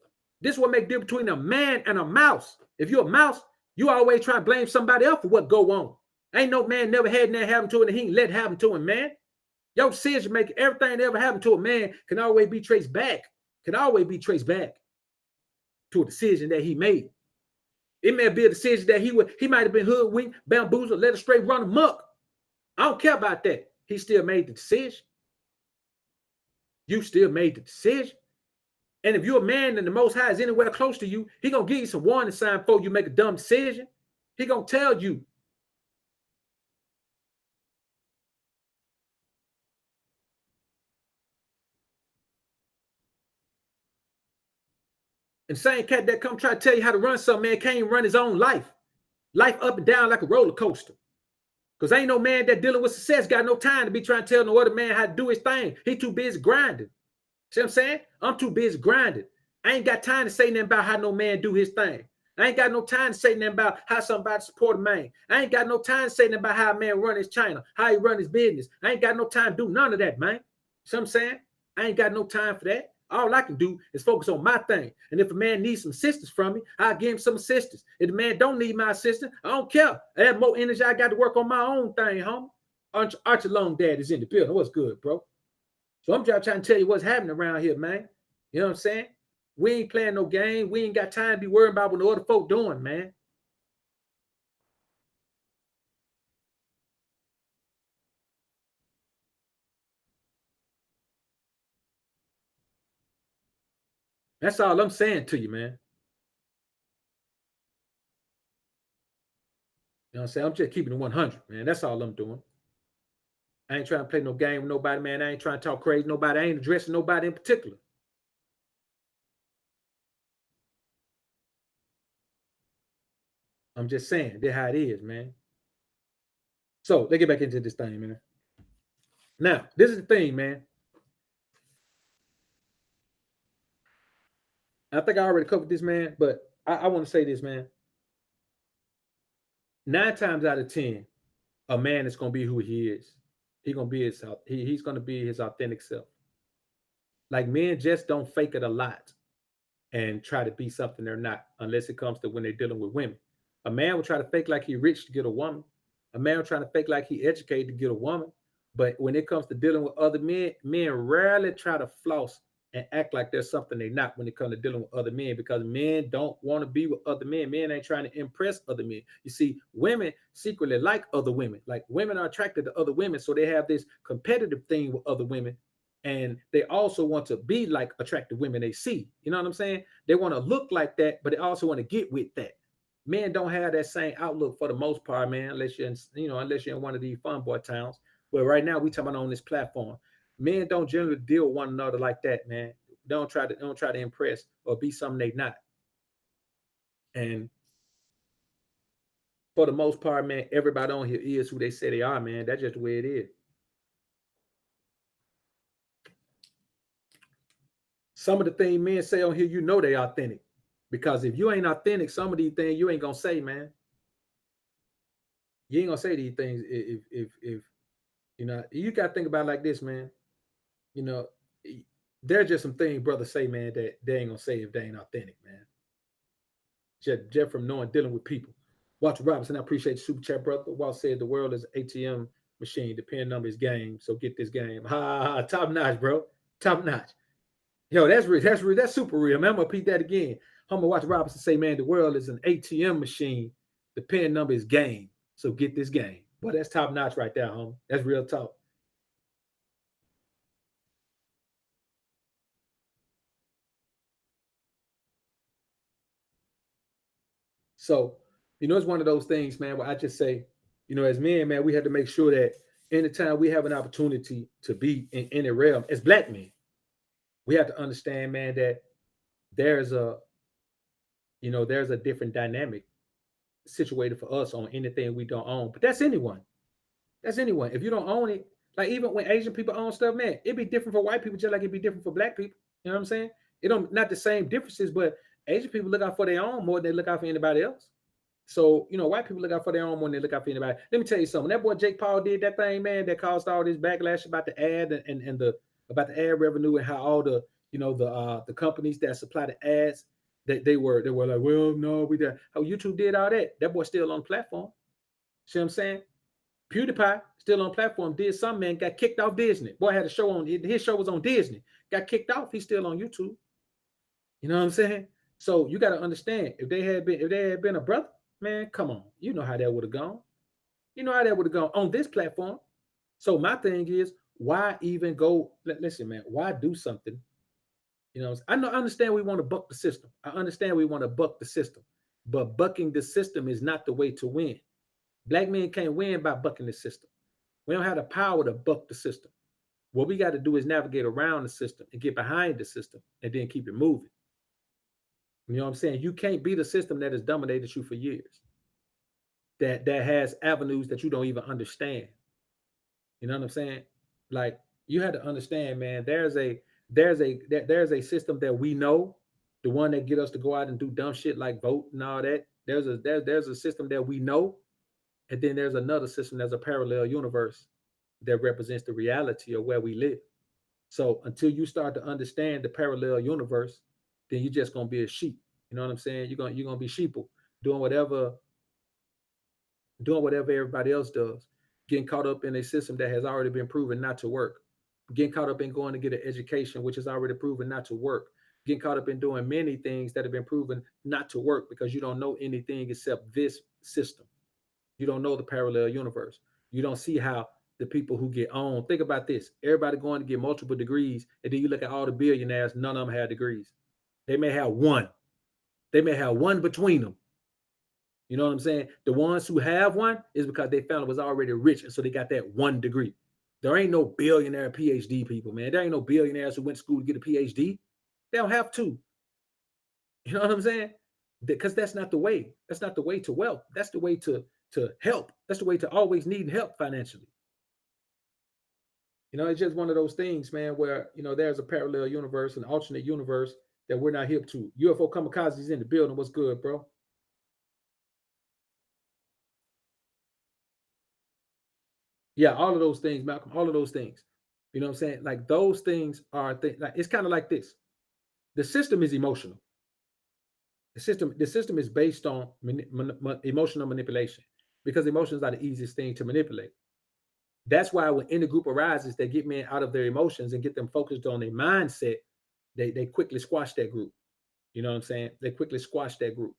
This is what makes the difference between a man and a mouse. If you're a mouse, you always try to blame somebody else for what go on. Ain't no man never had that happen to him and he ain't let it happen to him, man. Your decision making, everything that ever happened to a man can always be traced back. Can always be traced back to a decision that he made. It may be a decision that he might have been hoodwinked, bamboozled, let it straight run amok. I don't care about that. He still made the decision. You still made the decision. And if you're a man and the Most High is anywhere close to you, he going to give you some warning sign before you make a dumb decision. He going to tell you. And same cat that come try to tell you how to run something, man, can't even run his own life. Life up and down like a roller coaster. Because ain't no man that dealing with success got no time to be trying to tell no other man how to do his thing. He too busy grinding. See what I'm saying? I'm too busy grinding. I ain't got time to say nothing about how no man do his thing. I ain't got no time to say nothing about how somebody support a man. I ain't got no time to say nothing about how a man run his channel, how he run his business. I ain't got no time to do none of that, man. See what I'm saying? I ain't got no time for that. All I can do is focus on my thing. And if a man needs some assistance from me, I'll give him some assistance. If the man don't need my assistance, I don't care. I have more energy. I got to work on my own thing, homie. Archie Long Dad is in the building. What's good, bro? So I'm just trying to tell you what's happening around here, man. You know what I'm saying? We ain't playing no game. We ain't got time to be worried about what the other folk doing, man. That's all I'm saying to you, man. You know what I'm saying? I'm just keeping it 100, man. That's all I'm doing. I ain't trying to play no game with nobody, man. I ain't trying to talk crazy to nobody. I ain't addressing nobody in particular. I'm just saying that's how it is, man. So let's get back into this thing, man. Now, this is the thing, man. I think I already covered this, man, but I want to say this, man. 9 times out of 10, a man is gonna be who he is. He's gonna be he's gonna be his authentic self. Like men just don't fake it a lot and try to be something they're not, unless it comes to when they're dealing with women. A man will try to fake like he rich to get a woman. A man will try to fake like he educated to get a woman. But when it comes to dealing with other men, men rarely try to floss and act like there's something they're not when it comes to dealing with other men, because men don't want to be with other men. Men ain't trying to impress other men. You see, women secretly like other women. Like women are attracted to other women, so they have this competitive thing with other women, and they also want to be like attractive women they see. You know what I'm saying? They want to look like that, but they also want to get with that. Men don't have that same outlook for the most part, man, unless you're in, unless you're in one of these fun boy towns. But right now we talking about on this platform. Men don't generally deal with one another like that, man. They don't try to impress or be something they not. And for the most part, man, everybody on here is who they say they are, man. That's just the way it is. Some of the things men say on here, they authentic. Because if you ain't authentic, some of these things you ain't gonna say, man. You ain't gonna say these things if you gotta think about it like this, man. You know, there's just some things brothers say, man, that they ain't gonna say if they ain't authentic, man. Just from knowing dealing with people. Walter Robinson, I appreciate the super chat, brother. Walt said the world is an ATM machine. The pin number is game. So get this game. Ha ha ha. Top notch, bro. Top notch. Yo, that's real. That's real. That's super real, man. I'm gonna repeat that again. Humble Watch Robinson say, man, the world is an ATM machine. The pin number is game. So get this game. Boy, that's top notch right there, homie. That's real talk. So, it's one of those things, man, where I just say, as men, man, we have to make sure that anytime we have an opportunity to be in any realm, as black men, we have to understand, man, that there's a, there's a different dynamic situated for us on anything we don't own. But that's anyone. That's anyone. If you don't own it, like even when Asian people own stuff, man, it'd be different for white people, just like it'd be different for black people. You know what I'm saying? It don't not the same differences, but Asian people look out for their own more than they look out for anybody else. So, white people look out for their own more than they look out for anybody. Let me tell you something. That boy Jake Paul did that thing, man, that caused all this backlash about the ad and the about the ad revenue, and how all the the companies that supply the ads, they were like, well, no, we did. How YouTube did all that. That boy still on the platform. See what I'm saying? PewDiePie still on platform. Did some, man, got kicked off Disney. Boy had a show on, his show was on Disney. Got kicked off. He's still on YouTube. You know what I'm saying? So you got to understand, if they had been a brother, man, come on. You know how that would have gone. You know how that would have gone on this platform. So my thing is, why even go? Listen, man, why do something? I understand we want to buck the system. I understand we want to buck the system, but bucking the system is not the way to win. Black men can't win by bucking the system. We don't have the power to buck the system. What we got to do is navigate around the system and get behind the system and then keep it moving. You know what I'm saying? You can't be the system that has dominated you for years. That has avenues that you don't even understand. You know what I'm saying? Like, you had to understand, man. There's a system that we know, the one that get us to go out and do dumb shit like vote and all that. There's a system that we know, and then there's another system that's a parallel universe that represents the reality of where we live. So until you start to understand the parallel universe, then you're just gonna be a sheep. You know what I'm saying? You're gonna be sheeple, doing whatever doing whatever everybody else does, getting caught up in a system that has already been proven not to work, getting caught up in going to get an education, which is already proven not to work, getting caught up in doing many things that have been proven not to work because you don't know anything except this system. You don't know the parallel universe. You don't see how the people who get on, think about this, everybody going to get multiple degrees, and then you look at all the billionaires, none of them have degrees. They may have one. They may have one between them. You know what I'm saying? The ones who have one is because their family was already rich, and so they got that one degree. There ain't no billionaire PhD people, man. There ain't no billionaires who went to school to get a PhD. They don't have to. You know what I'm saying? Because that's not the way. That's not the way to wealth. That's the way to help. That's the way to always need help financially. You know, it's just one of those things, man, where there's a parallel universe, an alternate universe that we're not hip to. UFO Kamikazes in the building. What's good, bro? Yeah, all of those things, Malcolm, all of those things. You know what I'm saying? Like those things are like it's kind of like this. The system is emotional. The system is based on emotional manipulation because emotions are the easiest thing to manipulate. That's why when in the group arises, they get men out of their emotions and get them focused on their mindset. They quickly squash that group. You know what I'm saying? They quickly squash that group.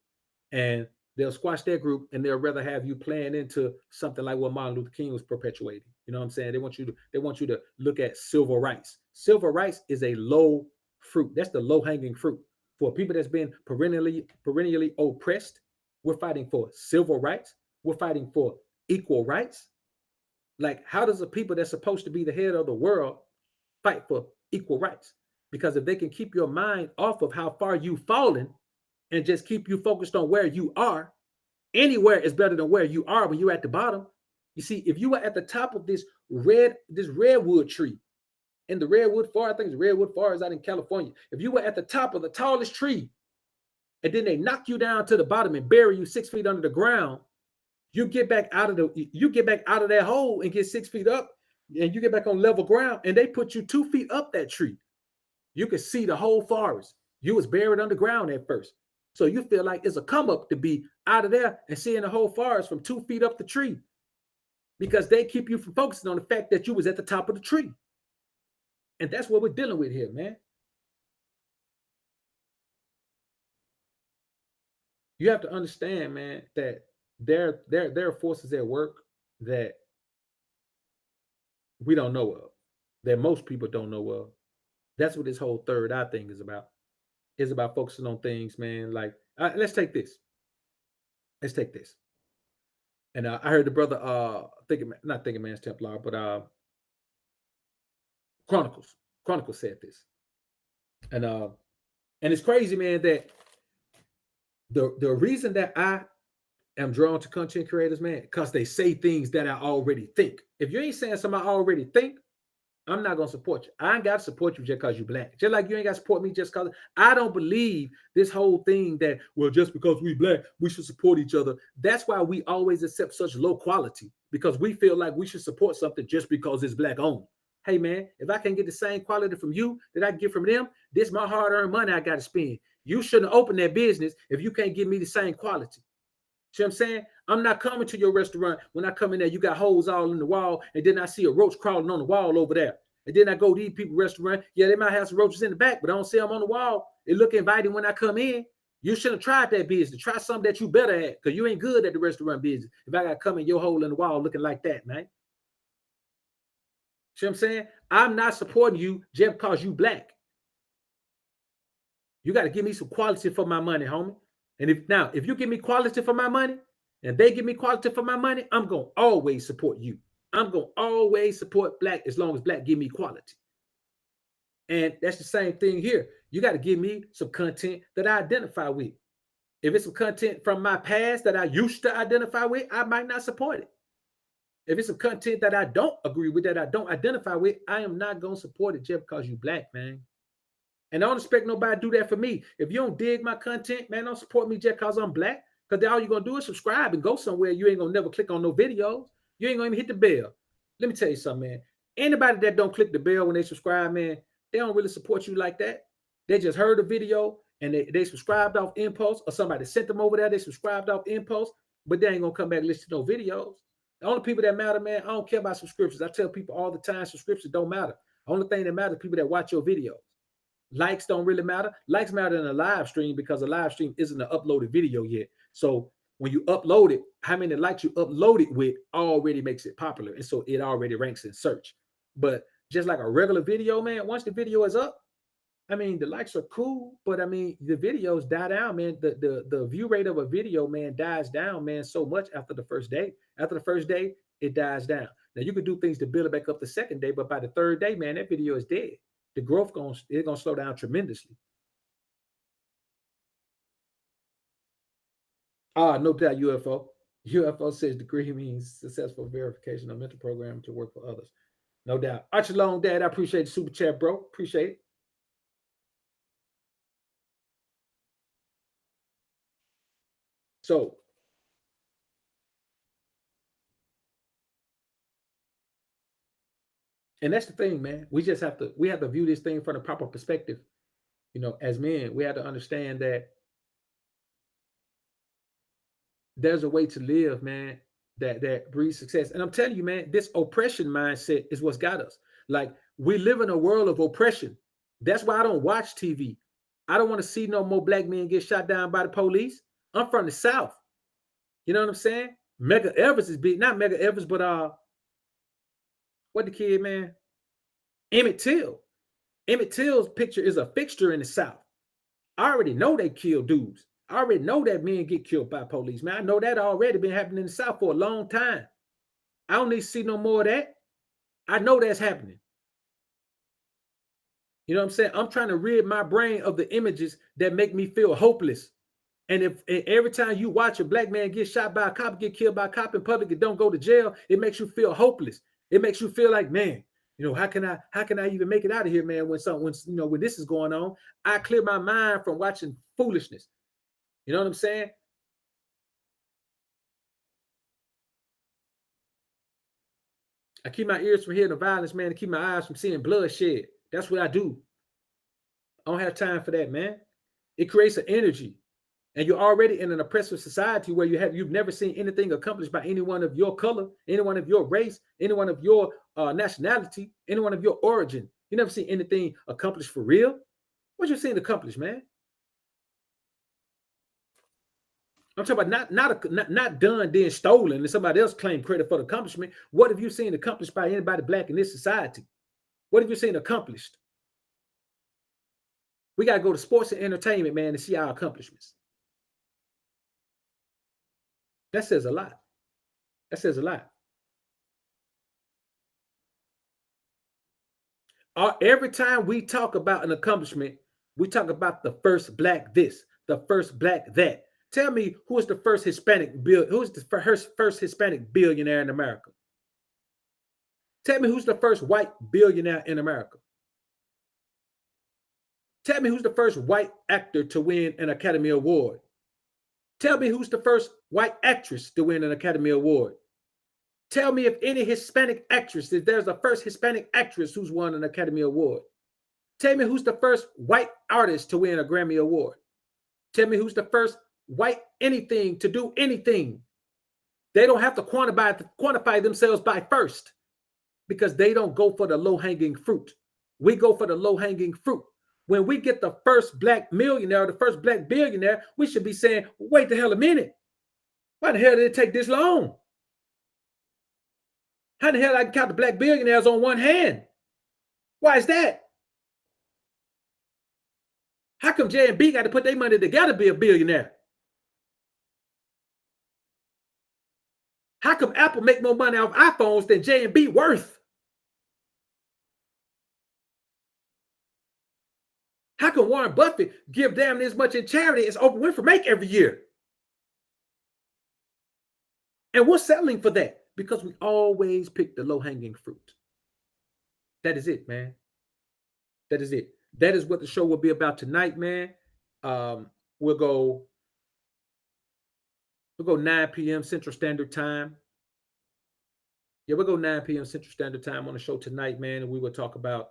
And they'll squash their group and they'll rather have you playing into something like what Martin Luther King was perpetuating. You know what I'm saying? They want you to look at civil rights. Civil rights is a low fruit. That's the low hanging fruit. For people that's been perennially oppressed, we're fighting for civil rights. We're fighting for equal rights. Like, how does a people that's supposed to be the head of the world fight for equal rights? Because if they can keep your mind off of how far you've fallen and just keep you focused on where you are, anywhere is better than where you are when you're at the bottom. You see, if you were at the top of this redwood tree in the redwood forest, I think it's redwood forest out in California. If you were at the top of the tallest tree, and then they knock you down to the bottom and bury you 6 feet under the ground, you get back out of that hole and get 6 feet up, and you get back on level ground, and they put you 2 feet up that tree. You could see the whole forest. You was buried underground at first. So you feel like it's a come up to be out of there and seeing the whole forest from 2 feet up the tree because they keep you from focusing on the fact that you was at the top of the tree. And that's what we're dealing with here, man. You have to understand, man, that there are forces at work that we don't know of, that most people don't know of. That's what this whole third eye thing is about. It's about focusing on things, man. Like, let's take this. Let's take this. And I heard the brother, not thinking man's Templar, but Chronicles. Chronicles said this, and it's crazy, man. That the reason that I am drawn to content creators, man, because they say things that I already think. If you ain't saying something I already think, I'm not gonna support you. I ain't got to support you just because you're black. Just like you ain't got to support me just because I don't believe this whole thing that, well, just because we black, we should support each other. That's why we always accept such low quality, because we feel like we should support something just because it's black owned. Hey man, if I can get the same quality from you that I get from them, this is my hard-earned money I gotta spend. You shouldn't open that business if you can't give me the same quality. See what I'm saying? I'm not coming to your restaurant. When I come in there, you got holes all in the wall, and then I see a roach crawling on the wall over there. And then I go to these people's restaurant. Yeah, they might have some roaches in the back, but I don't see them on the wall. It look inviting when I come in. You should have tried that business. Try something that you better at, because you ain't good at the restaurant business if I got to come in your hole in the wall looking like that, man. See what I'm saying? I'm not supporting you just because you black. You got to give me some quality for my money, homie. And if you give me quality for my money and they give me quality for my money, I'm going to always support you. I'm going to always support black as long as black give me quality. And that's the same thing here. You got to give me some content that I identify with. If it's some content from my past that I used to identify with, I might not support it. If it's some content that I don't agree with, that I don't identify with, I am not going to support it just because you black, man. And I don't expect nobody to do that for me. If you don't dig my content, man, don't support me just because I'm black. Because all you're going to do is subscribe and go somewhere. You ain't going to never click on no videos. You ain't going to even hit the bell. Let me tell you something, man. Anybody that don't click the bell when they subscribe, man, they don't really support you like that. They just heard the video and they subscribed off impulse, or somebody sent them over there. They subscribed off impulse, but they ain't going to come back and listen to no videos. The only people that matter, man, I don't care about subscriptions. I tell people all the time, subscriptions don't matter. The only thing that matters is people that watch your videos. Likes don't really matter. Likes matter in a live stream because a live stream isn't an uploaded video yet. So when you upload it, how many likes you upload it with already makes it popular. And so it already ranks in search. But just like a regular video, man, once the video is up, I mean, the likes are cool, but I mean, the videos die down, man. The view rate of a video, man, dies down, man, so much after the first day. After the first day, it dies down. Now you can do things to build it back up the second day, but by the third day, man, that video is dead. The growth is gonna slow down tremendously. No doubt, UFO. UFO says degree means successful verification of mental program to work for others. No doubt. Archie Long, Dad, I appreciate the super chat, bro. Appreciate it. So, and that's the thing, man. We have to view this thing from the proper perspective. You know, as men, we have to understand that there's a way to live, man, that breeds success. And I'm telling you, man, this oppression mindset is what's got us. Like, we live in a world of oppression. That's why I don't watch TV. I don't want to see no more black men get shot down by the police. I'm from the South. You know what I'm saying? Mega Evers is big, not Mega Evers, but what the kid, man? Emmett Till. Emmett Till's picture is a fixture in the South. I already know they kill dudes. I already know that men get killed by police, man. I know that already been happening in the South for a long time. I don't need to see no more of that. I know that's happening. You know what I'm saying? I'm trying to rid my brain of the images that make me feel hopeless. And if every time you watch a black man get shot by a cop, get killed by a cop in public, and don't go to jail, it makes you feel hopeless. It makes you feel like, man, you know, how can I even make it out of here, man? When this is going on, I clear my mind from watching foolishness. You know what I'm saying? I keep my ears from hearing the violence, man, and keep my eyes from seeing bloodshed. That's what I do. I don't have time for that, man. It creates an energy. And you're already in an oppressive society where you've never seen anything accomplished by anyone of your color, anyone of your race, anyone of your nationality, anyone of your origin. You never seen anything accomplished for real. What you seen accomplished, man? I'm talking about not done, then stolen, and somebody else claim credit for the accomplishment. What have you seen accomplished by anybody black in this society? What have you seen accomplished? We got to go to sports and entertainment, man, to see our accomplishments. That says a lot. That says a lot. Every time we talk about an accomplishment, we talk about the first black this, the first black that. Tell me who is the first first Hispanic billionaire in America? Tell me who's the first white billionaire in America? Tell me who's the first white actor to win an Academy Award? Tell me who's the first white actress to win an Academy Award? Tell me if any Hispanic actress, if there's a first Hispanic actress who's won an Academy Award. Tell me who's the first white artist to win a Grammy Award. Tell me who's the first white anything to do anything. They don't have to quantify themselves by first because they don't go for the low-hanging fruit. We go for the low-hanging fruit. When we get the first black millionaire, the first black billionaire, we should be saying, wait the hell a minute. Why the hell did it take this long? How the hell I can count the black billionaires on one hand? Why is that? How come J and B got to put their money together to be a billionaire? How come Apple make more money off iPhones than J and B worth? How come Warren Buffett give damn near as much in charity as Oprah Winfrey make every year? And we're settling for that because we always pick the low-hanging fruit. That is it, man. That is it. That is what the show will be about tonight, man. Um, we'll go 9 p.m. Central Standard Time. Yeah, we'll go 9 p.m. Central Standard Time on the show tonight, man, and we will talk about.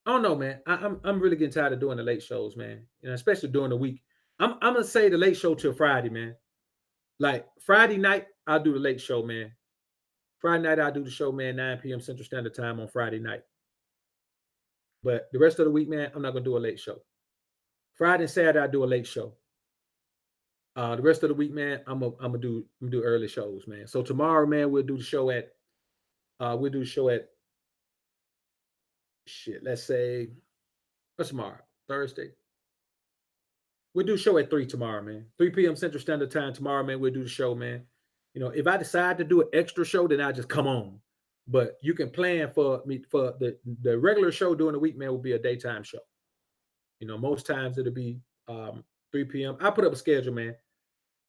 I don't know, man. I'm really getting tired of doing the late shows, man. You know, especially during the week. I'm gonna say the late show till Friday, man. Like Friday night, I'll do the late show, man. Friday night, I'll do the show, man, 9 p.m. Central Standard Time on Friday night. But the rest of the week, man, I'm not gonna do a late show. Friday and Saturday, I do a late show. The rest of the week, man, I'm gonna do early shows, man. So tomorrow, man, we'll do the show at shit. Let's say what's tomorrow? Thursday. We'll do a show at 3 tomorrow, man. 3 p.m. Central Standard Time tomorrow, man. We'll do the show, man. You know, if I decide to do an extra show, then I'll just come on. But you can plan for me for the regular show during the week, man, will be a daytime show. You know, most times it'll be 3 p.m. I put up a schedule, man.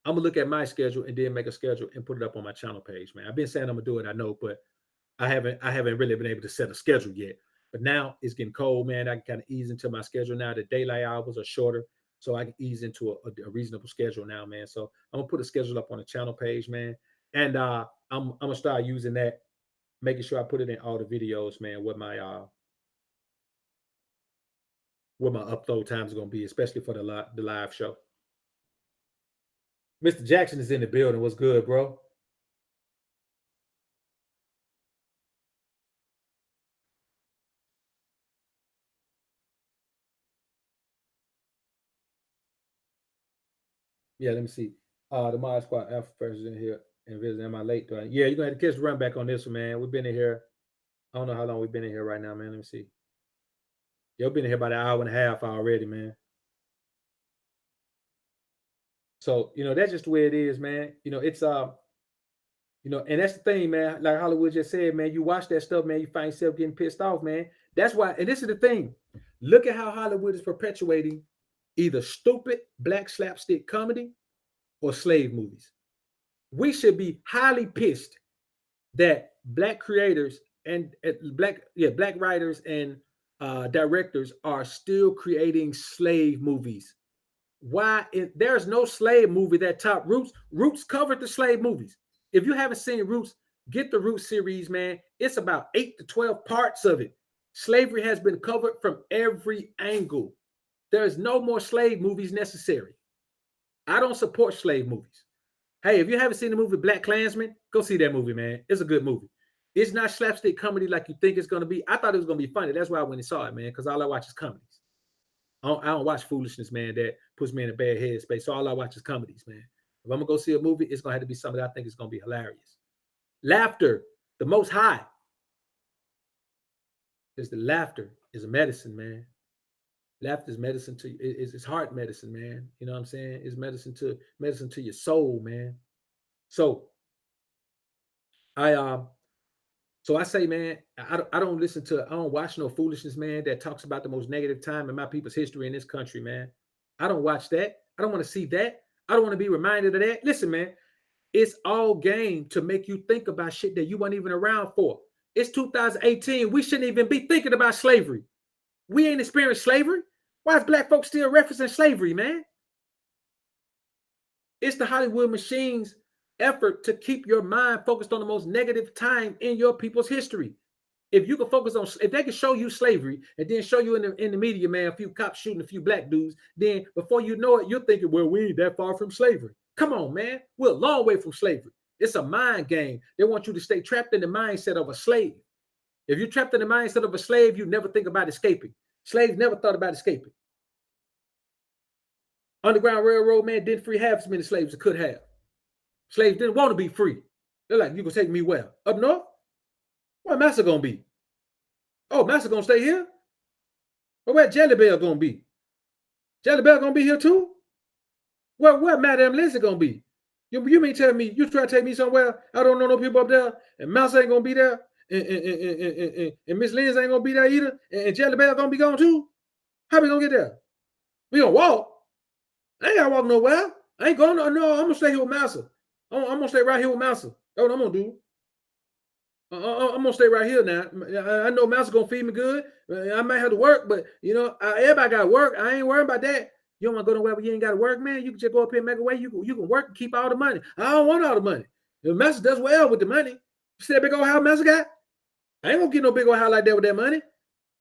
I'm gonna look at my schedule and then make a schedule and put it up on my channel page, man. I've been saying I'm gonna do it, I know, but I haven't really been able to set a schedule yet. But now it's getting cold, man. I can kind of ease into my schedule now. The daylight hours are shorter, so I can ease into a reasonable schedule now, man. So I'm gonna put a schedule up on the channel page, man, and I'm gonna start using that, making sure I put it in all the videos, man. What my upload time is gonna be, especially for the live show. Mr. Jackson is in the building. What's good, bro? Yeah, let me see. The Mod Squad Alpha person in here and visiting. Am I late? Yeah, you're gonna have to catch the run back on this one, man. We've been in here. I don't know how long we've been in here right now, man. Let me see. Yeah, we've been in here about an hour and a half already, man. So, that's just the way it is, man. And that's the thing, man. Like Hollywood just said, man, you watch that stuff, man, you find yourself getting pissed off, man. That's why, and this is the thing. Look at how Hollywood is perpetuating either stupid black slapstick comedy or slave movies. We should be highly pissed that black creators and black writers and directors are still creating slave movies. Why? There's no slave movie that top Roots. Roots covered the slave movies. If you haven't seen Roots, get the Roots series, man. It's about 8 to 12 parts of it. Slavery has been covered from every angle. There's no more slave movies necessary. I don't support slave movies. Hey, if you haven't seen the movie Black Klansman, go see that movie, man. It's a good movie. It's not slapstick comedy like you think it's going to be. I thought it was going to be funny. That's why I went and saw it, man, because all I watch is comedies. I don't watch foolishness, man, that puts me in a bad headspace. So all I watch is comedies, man. If I'm going to go see a movie, it's going to have to be something that I think is going to be hilarious. Laughter, the most high, is the laughter is a medicine, man. Laughter is medicine to it's heart medicine, man. You know what I'm saying? It's medicine to your soul, man. So I So I say, man, I don't listen to, I don't watch no foolishness, man, that talks about the most negative time in my people's history in this country, man. I don't watch that. I don't want to see that. I don't want to be reminded of that. Listen, man, it's all game to make you think about shit that you weren't even around for. It's 2018. We shouldn't even be thinking about slavery. We ain't experienced slavery. Why is black folks still referencing slavery, man? It's the Hollywood machine's effort to keep your mind focused on the most negative time in your people's history. If you can focus on, if they can show you slavery and then show you in the media, man, a few cops shooting a few black dudes, then before you know it, you're thinking, well, we ain't that far from slavery. Come on, man. We're a long way from slavery. It's a mind game. They want you to stay trapped in the mindset of a slave. If you're trapped in the mindset of a slave, you never think about escaping. Slaves never thought about escaping. Underground Railroad, man, didn't free half as many slaves as could have. Slaves didn't want to be free. They're like, you can take me where? Up north? Where Massa gonna be? Oh, Massa gonna stay here? Well, where Jelly Bell gonna be? Jelly Bell gonna be here too? Where Madame Lindsay gonna be? You mean tell me you try to take me somewhere? I don't know no people up there, and Massa ain't gonna be there, and Miss Lindsay ain't gonna be there either, and Jelly Bell gonna be gone too? How we gonna get there? We gonna walk? I ain't gotta walk nowhere. I ain't going. No, I'm gonna stay here with Massa. I'm gonna stay right here with Massa. That's what I'm gonna do. I'm gonna stay right here now. I know Master gonna feed me good. I might have to work, but you know, everybody got to work. I ain't worried about that. You don't want to go nowhere where you ain't got to work, man. You can just go up here and make a way. You can work and keep all the money. I don't want all the money. The Master does well with the money. You see that big old house Master got? I ain't gonna get no big old house like that with that money.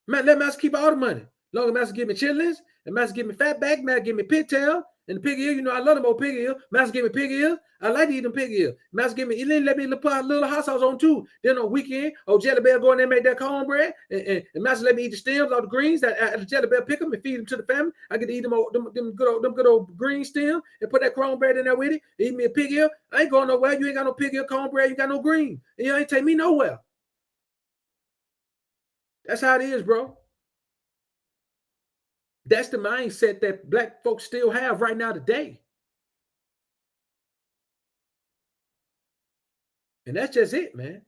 Man, let Master keep all the money. Long as Master give me chitlins, and Master give me fat back, Master give me pigtail, and the pig ear. You know I love them old pig ear. Master give me pig ear. I like to eat them pig ear. Master give me, let me put a little hot sauce on too. Then on weekend, Jelly Bell go in there and make that cornbread, and Master let me eat the stems or the greens. That the Jelly Bell pick them and feed them to the family. I get to eat them good old green stem and put that cornbread in there with it. Eat me a pig ear. I ain't going nowhere. You ain't got no pig ear cornbread. You got no green, and you ain't take me nowhere. That's how it is, bro. That's the mindset that black folks still have right now today. And that's just it, man.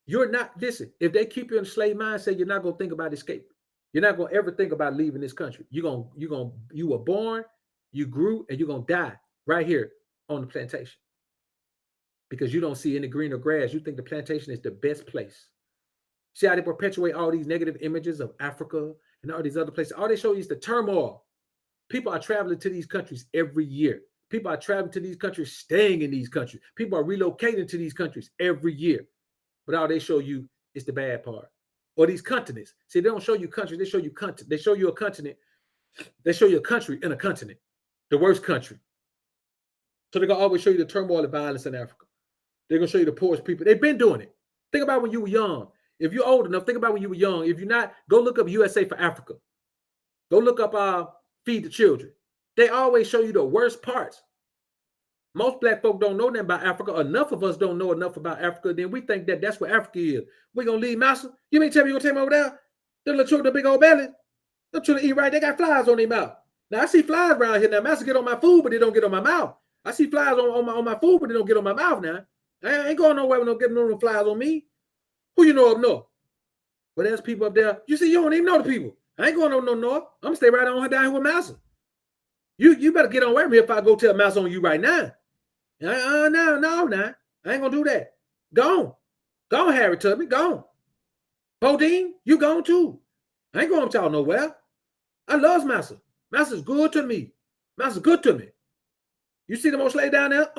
You're not, listen, if they keep you in a slave mindset, you're not going to think about escape. You're not going to ever think about leaving this country. You were born, you grew, and you're going to die right here on the plantation because you don't see any greener grass. You think the plantation is the best place. See how they perpetuate all these negative images of Africa and all these other places. All they show you is the turmoil. People are traveling to these countries every year. People are traveling to these countries, staying in these countries. People are relocating to these countries every year. But all they show you is the bad part. Or these continents. See, they don't show you countries, they show you continent. They show you a continent. They show you a country in a continent. The worst country. So they're gonna always show you the turmoil and violence in Africa. They're gonna show you the poorest people. They've been doing it. Think about when you were young. If you're old enough, think about when you were young. If you're not, go look up USA for Africa. Go look up Feed the Children. They always show you the worst parts. Most black folk don't know nothing about Africa. Enough of us don't know enough about Africa. Then we think that that's where Africa is. We're going to leave Master. You mean tell me you're going to take me over there? Them little children, the big old belly. They're trying to eat right. They got flies on their mouth. Now, I see flies around here. Now, Master get on my food, but they don't get on my mouth. I see flies on my food, but they don't get on my mouth now. I ain't going nowhere with no getting no flies on me. Who you know up north? But there's people up there. You see, you don't even know the people. I ain't going no north. I'm going to stay right on down here with Master. You better get on with me if I go tell Master on you right now. No. I ain't gonna do that. Gone. Gone, Harry Tubby. Gone. Bodine, you gone too. I ain't going with y'all nowhere. I love Master. Master's good to me. Master's good to me. You see them old slaves down there?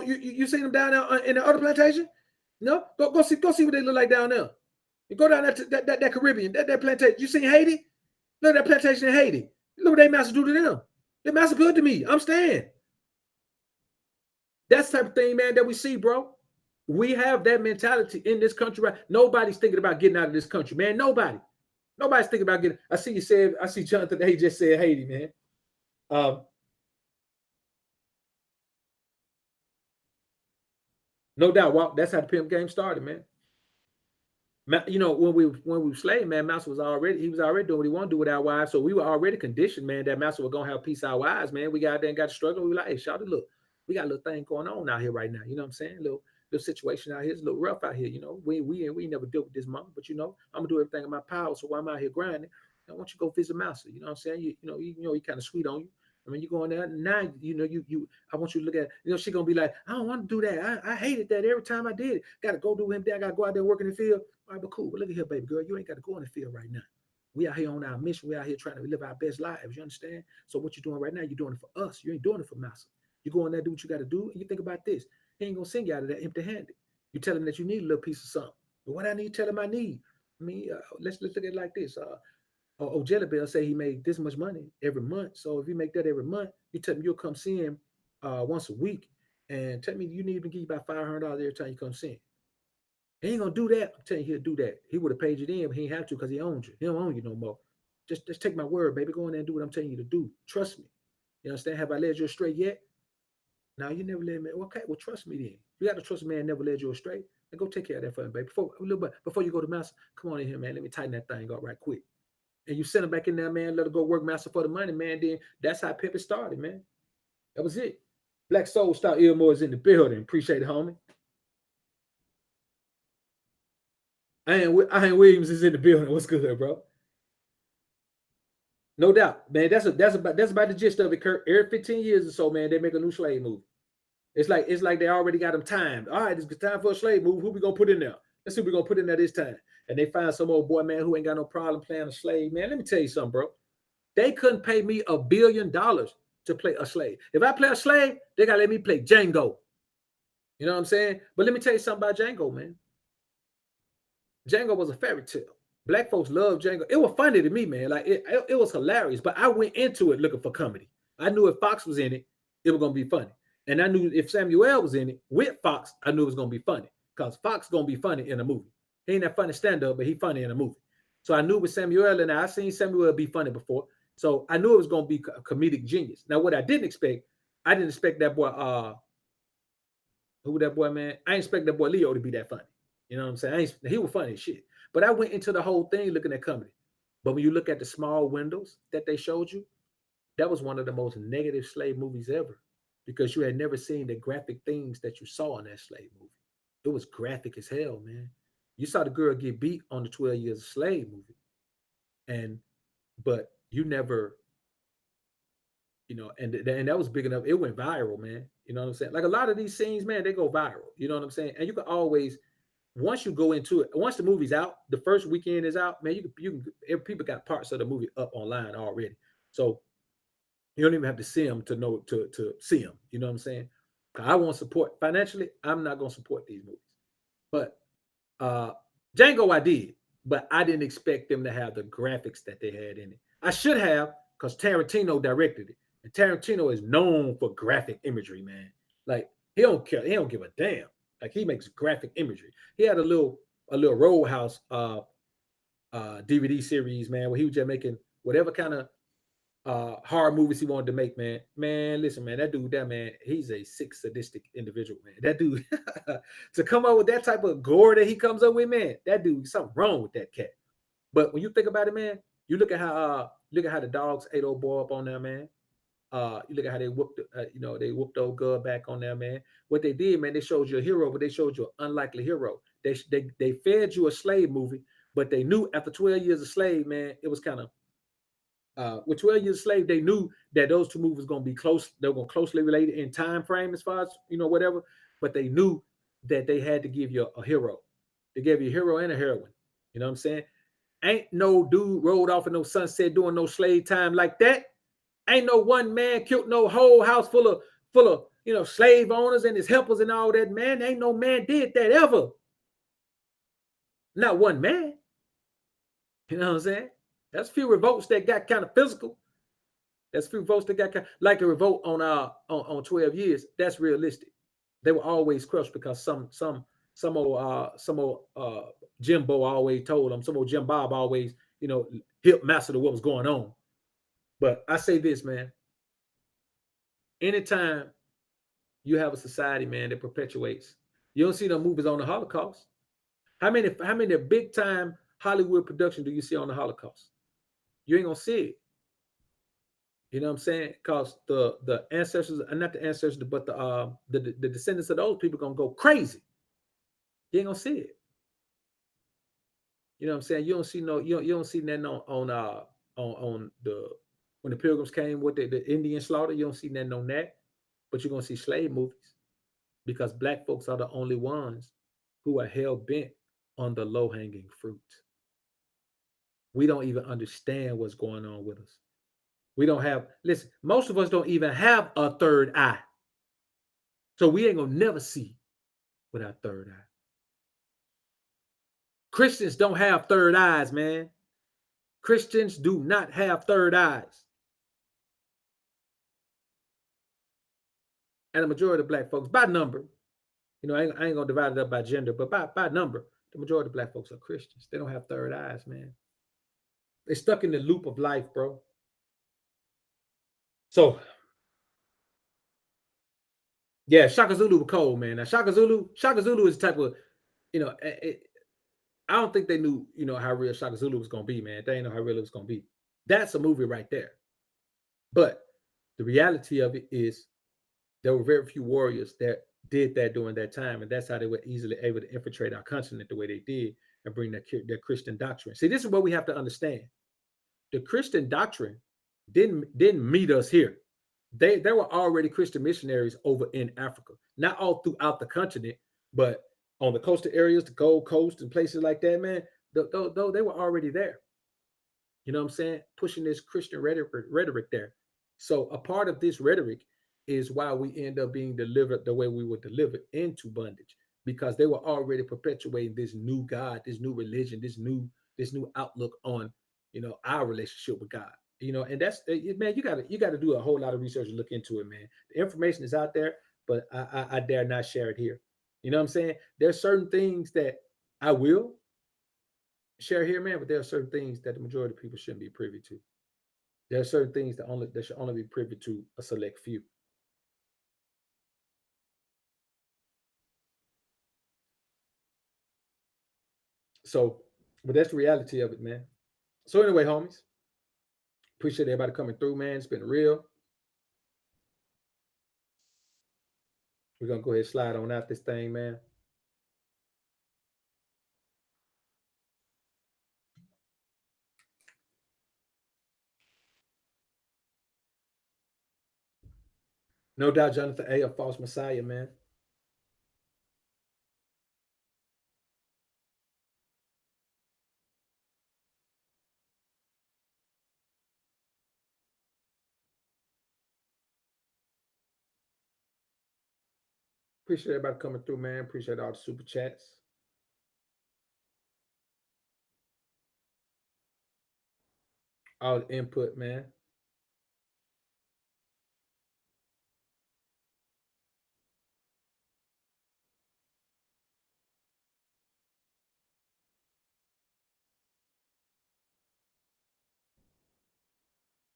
You see them down there in the other plantation? No? Go see what they look like down there. You go down there to that Caribbean, that plantation. You seen Haiti? Look at that plantation in Haiti. Look what they Master do to them. Their Master good to me. I'm staying. That's the type of thing, man, that we see, bro. We have that mentality in this country, right? Nobody's thinking about getting out of this country, man. Nobody. Nobody's thinking about getting. I see Jonathan, he just said Haiti, man. No doubt. That's how the pimp game started, man. You know, when we were slaves, man, Master was already doing what he wanted to do with our wives. So we were already conditioned, man, that Master was gonna have peace our wives, man. We got there and got to struggle. We were like, hey, shout it, look, we got a little thing going on out here right now. You know what I'm saying? Little situation out here. It's a little rough out here. You know, we never dealt with this mom, but you know, I'm gonna do everything in my power. So while I'm out here grinding, I want you to go visit Master. You know what I'm saying? You know, he kind of sweet on you. I mean, you go in there now, you know, I want you to look at, you know, she gonna be like, I don't want to do that. I hated that every time I did it. Gotta go do him there. I gotta go out there work in the field. All right, but cool. But look at here, baby girl. You ain't got to go in the field right now. We out here on our mission. We out here trying to live our best lives. You understand? So what you're doing right now, you're doing it for us. You ain't doing it for Master. You go in there, do what you got to do, and you think about this. He ain't gonna send you out of that empty-handed. You tell him that you need a little piece of something. But what I need, tell him I need. I mean, let's look at it like this. Jelly Bell say he made this much money every month. So if you make that every month, you tell him you'll come see him once a week, and tell me you need to give you about $500 every time you come see him. He ain't gonna do that. I'm telling you, he'll do that. He would have paid you then, but he ain't have to because he owns you. He don't own you no more. Just take my word, baby. Go in there and do what I'm telling you to do. Trust me. You understand? Have I led you astray yet? No, you never led me. Okay, well, trust me then. You got to trust a man never led you astray. Then go take care of that for him, baby. Before you go to Master, come on in here, man. Let me tighten that thing up right quick. And you send him back in there, man. Let her go work Master for the money, man. Then that's how Pimpin' started, man. That was it. Black Soul Star Ilmore is in the building. Appreciate it, homie. Ian Williams is in the building. What's good, bro? No doubt, man. That's about the gist of it, Kurt. Every 15 years or so, man, they make a new slave movie. It's like they already got them timed. All right, it's time for a slave movie. Who we gonna put in there? Let's see what we're gonna put in there this time. And they find some old boy, man, who ain't got no problem playing a slave. Man, let me tell you something, bro. They couldn't pay me $1 billion to play a slave. If I play a slave, they gotta let me play Django. You know what I'm saying? But let me tell you something about Django, man. Django was a fairy tale. Black folks love Django. It was funny to me, man. Like it was hilarious. But I went into it looking for comedy. I knew if Fox was in it, it was gonna be funny. And I knew if Samuel was in it with Fox, I knew it was gonna be funny. Because Fox gonna be funny in a movie. He ain't that funny stand-up, but he funny in a movie. So I knew with Samuel, and I seen Samuel be funny before. So I knew it was gonna be a comedic genius. Now, what I didn't expect that boy, who that boy, man? I didn't expect that boy Leo to be that funny. You know what I'm saying? He was funny as shit. But I went into the whole thing looking at comedy. But when you look at the small windows that they showed you, that was one of the most negative slave movies ever, because you had never seen the graphic things that you saw in that slave movie. It was graphic as hell, man. You saw the girl get beat on the 12 Years a Slave movie. And but you never, and that was big enough. It went viral, man. You know what I'm saying? Like a lot of these scenes, man, they go viral. You know what I'm saying? And you can always, once you go into it, once the movie's out, the first weekend is out, man, people got parts of the movie up online already. So you don't even have to see them to know to see them. You know what I'm saying? I won't support financially. I'm not gonna support these movies. But uh Django, I did, but I didn't expect them to have the graphics that they had in it. I should have, because Tarantino directed it, and Tarantino is known for graphic imagery, man. Like he don't care, he don't give a damn. Like he makes graphic imagery. He had a little Roadhouse DVD series, man, where he was just making whatever kind of horror movies he wanted to make, man. Man, listen, man, that man, he's a sick, sadistic individual, man. That dude, to come up with that type of gore that he comes up with, man, that dude, something wrong with that cat. But when you think about it, man, you look at how the dogs ate old boy up on there, man. You look at how they they whooped old girl back on there, man. What they did, man, they showed you a hero, but they showed you an unlikely hero. They fed you a slave movie, but they knew after 12 years a slave, man, it was kind of with 12 Years a Slave, they knew that those two movies going to be close. They were going to closely related in time frame as far as, whatever. But they knew that they had to give you a hero. They gave you a hero and a heroine. You know what I'm saying? Ain't no dude rolled off in no sunset doing no slave time like that. Ain't no one man killed no whole house full of slave owners and his helpers and all that, man. Ain't no man did that ever. Not one man. You know what I'm saying? That's a few revolts that got kind of physical. That's a few revolts that got kind of, like the revolt on 12 Years. That's realistic. They were always crushed because some old Jim BoA always told them, some old Jim Bob always hip mastered what was going on. But I say this, man. Anytime you have a society, man, that perpetuates, you don't see no movies on the Holocaust. How many big time Hollywood production do you see on the Holocaust? You ain't gonna see it. You know what I'm saying? Because the ancestors, not the ancestors, but the descendants of those people gonna go crazy. You ain't gonna see it. You know what I'm saying? You don't see you don't see that on the when the Pilgrims came with the Indian slaughter. You don't see that on that, but you're gonna see slave movies because black folks are the only ones who are hell bent on the low hanging fruit. We don't even understand what's going on with us. We don't have, listen, most of us don't even have a third eye. So we ain't gonna never see with our third eye. Christians don't have third eyes, man. Christians do not have third eyes. And the majority of black folks, by number, I ain't gonna divide it up by gender, but by number, the majority of black folks are Christians. They don't have third eyes, man. They're stuck in the loop of life, bro. So, yeah, Shaka Zulu was cold, man. Now, Shaka Zulu is the type of, I don't think they knew, how real Shaka Zulu was gonna be, man. They didn't know how real it was gonna be. That's a movie right there. But the reality of it is there were very few warriors that did that during that time, and that's how they were easily able to infiltrate our continent the way they did and bring their Christian doctrine. See, this is what we have to understand. The Christian doctrine didn't meet us here. There were already Christian missionaries over in Africa, not all throughout the continent, but on the coastal areas, the Gold Coast and places like that, man, though they were already there. You know what I'm saying? Pushing this Christian rhetoric there. So a part of this rhetoric is why we end up being delivered the way we were delivered into bondage, because they were already perpetuating this new God, this new religion, this new outlook on our relationship with God. And that's man, you got to do a whole lot of research and look into it, man. The information is out there, but I dare not share it here. You know what I'm saying? There's certain things that I will share here, man, but there are certain things that the majority of people shouldn't be privy to. There are certain things that should only be privy to a select few. So, but that's the reality of it, man. So anyway, homies, appreciate everybody coming through, man. It's been real. We're gonna go ahead and slide on out this thing, man. No doubt, Jonathan A, a false messiah, man. Appreciate everybody coming through, man. Appreciate all the super chats, all the input, man.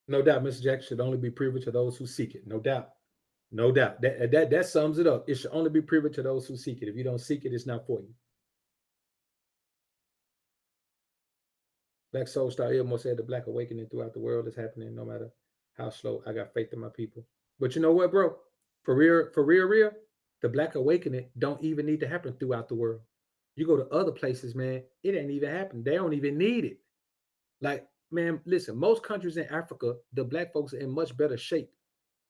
No doubt, Mr. Jackson should only be privy to those who seek it. No doubt. No doubt. That sums it up. It should only be privy to those who seek it. If you don't seek it, it's not for you. Black Soul Star Elmo said the Black awakening throughout the world is happening no matter how slow. I got faith in my people. But you know what, bro? For real, the Black awakening don't even need to happen throughout the world. You go to other places, man, it ain't even happen. They don't even need it. Like, man, listen, most countries in Africa, the Black folks are in much better shape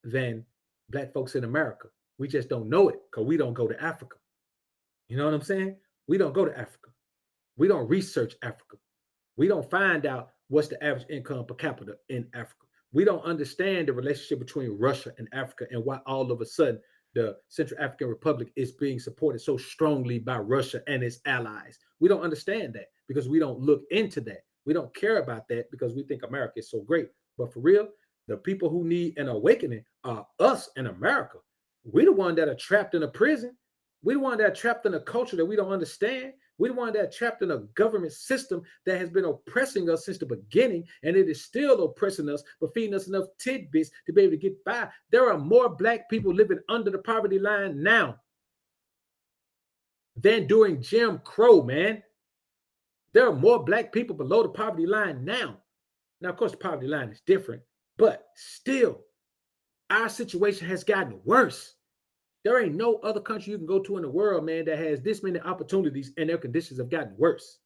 than Black folks in America. We just don't know it because we don't go to Africa. You know what I'm saying? We don't go to Africa. We don't research Africa. We don't find out what's the average income per capita in Africa. We don't understand the relationship between Russia and Africa and why all of a sudden the Central African Republic is being supported so strongly by Russia and its allies. We don't understand that because we don't look into that. We don't care about that because we think America is so great. But for real, the people who need an awakening are us in America. We the one that are trapped in a prison. We the one that are trapped in a culture that we don't understand. We're the one that are trapped in a government system that has been oppressing us since the beginning, and it is still oppressing us, but feeding us enough tidbits to be able to get by. There are more Black people living under the poverty line now than during Jim Crow, man. There are more Black people below the poverty line now. Now, of course, the poverty line is different, but still, our situation has gotten worse. There ain't no other country you can go to in the world, man, that has this many opportunities and their conditions have gotten worse.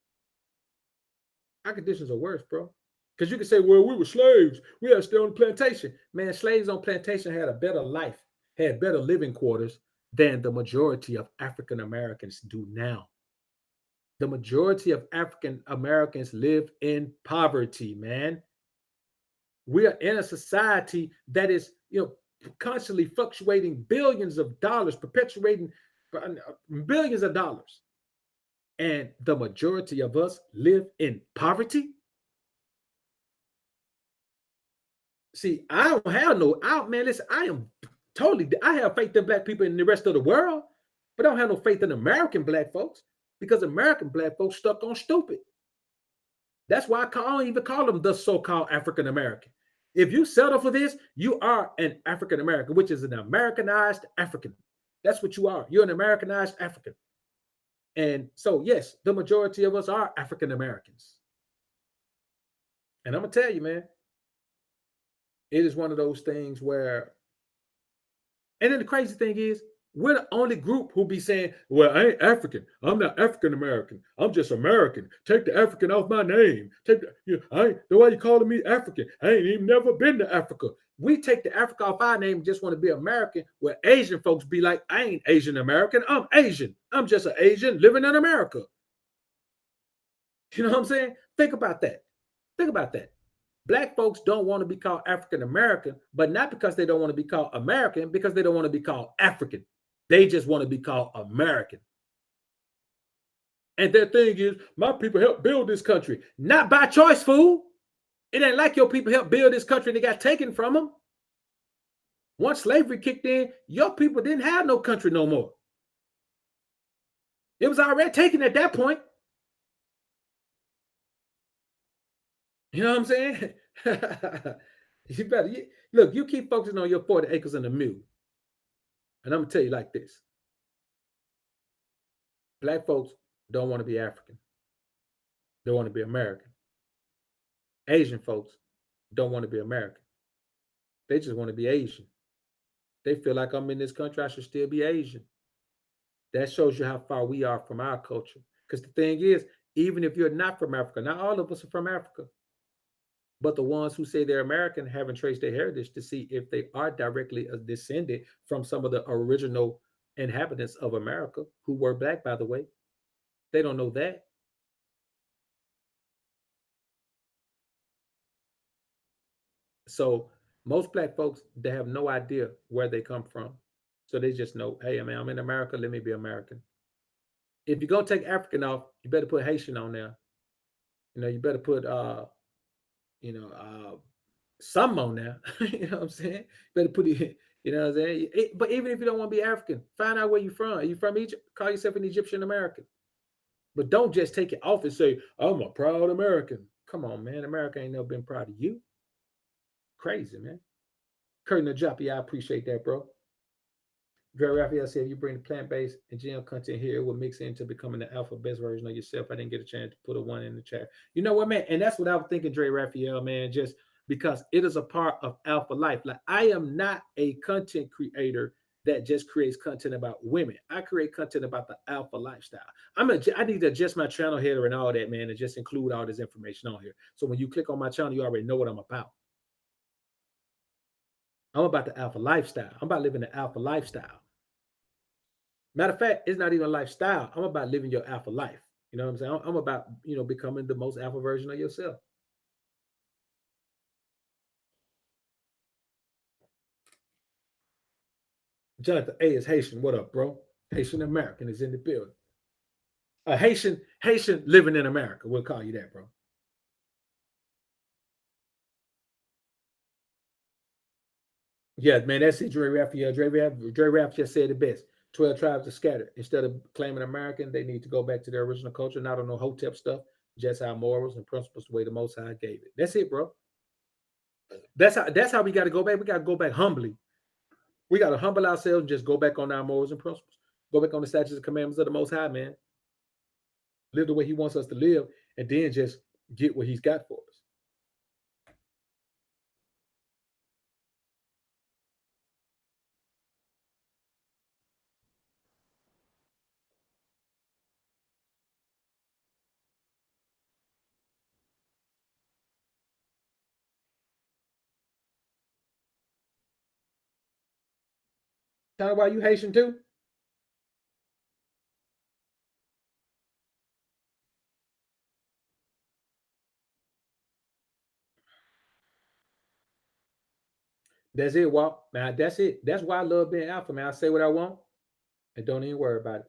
Our conditions are worse, bro. Because you can say, well, we were slaves. We had to stay on the plantation. Man, slaves on plantation had a better life, had better living quarters than the majority of African Americans do now. The majority of African Americans live in poverty, man. We are in a society that is, constantly fluctuating billions of dollars, perpetuating billions of dollars. And the majority of us live in poverty. See, I don't have no out, man. Listen, I have faith in Black people in the rest of the world, but I don't have no faith in American Black folks because American Black folks stuck on stupid. That's why I don't even call them the so-called African American. If you settle for this, you are an African American, which is an Americanized African. That's what you are. You're an Americanized African. And so, yes, the majority of us are African Americans. And I'm going to tell you, man, it is one of those things where, and then the crazy thing is, We're the only group who be saying, well, I ain't African. I'm not African American. I'm just American. Take the African off my name. Take the, I ain't, the way you calling me African. I ain't even never been to Africa. We take the Africa off our name and just want to be American, where Asian folks be like, I ain't Asian American. I'm Asian. I'm just an Asian living in America. You know what I'm saying? Think about that. Think about that. Black folks don't want to be called African American, but not because they don't want to be called American, because they don't want to be called African. They just want to be called American. And their thing is, my people helped build this country. Not by choice, fool. It ain't like your people helped build this country and they got taken from them. Once slavery kicked in, your people didn't have no country no more. It was already taken at that point. You know what I'm saying? You better look, you keep focusing on your 40 acres and a mule. And I'm gonna tell you like this. Black folks don't want to be African. They want to be American. Asian folks don't want to be American. They just want to be Asian. They feel like I'm in this country, I should still be Asian. That shows you how far we are from our culture. Because the thing is, even if you're not from Africa, not all of us are from Africa, but the ones who say they're American haven't traced their heritage to see if they are directly descended from some of the original inhabitants of America who were black, by the way. They don't know that. So most black folks, they have no idea where they come from. So they just know, hey, man, I'm in America. Let me be American. If you're gonna take African off, you better put Haitian on there. You better put you know, some on there. You know what I'm saying? You better put it, you know what I'm saying? But even if you don't want to be African, find out where you're from. Are you from Egypt? Call yourself an Egyptian American. But don't just take it off and say, I'm a proud American. Come on, man. America ain't never been proud of you. Crazy, man. Curtin the Joppy, I appreciate that, bro. Dre Raphael said, if you bring the plant-based and GM content here, it will mix into becoming the alpha best version of yourself. I didn't get a chance to put a one in the chat. You know what, man? And that's what I was thinking, Dre Raphael, man, just because it is a part of alpha life. Like, I am not a content creator that just creates content about women. I create content about the alpha lifestyle. I need to adjust my channel header and all that, man, and just include all this information on here. So when you click on my channel, you already know what I'm about. I'm about the alpha lifestyle. I'm about living the alpha lifestyle. Matter of fact, it's not even a lifestyle. I'm about living your alpha life. You know what I'm saying? I'm about, becoming the most alpha version of yourself. Jonathan A is Haitian. What up, bro? Haitian American is in the building. Haitian living in America. We'll call you that, bro. Yeah, man, that's it, Dre Raphael. Dre Raff just said it best. 12 tribes are scattered. Instead of claiming American, they need to go back to their original culture, not on no Hotep stuff, just our morals and principles the way the Most High gave it. That's it, bro. That's how we got to go back. We got to go back humbly. We got to humble ourselves and just go back on our morals and principles. Go back on the statutes and commandments of the Most High, man. Live the way He wants us to live, and then just get what He's got for us. Tell me why you Haitian too? That's it, Walt. Man, that's it. That's why I love being alpha, man. I say what I want and don't even worry about it.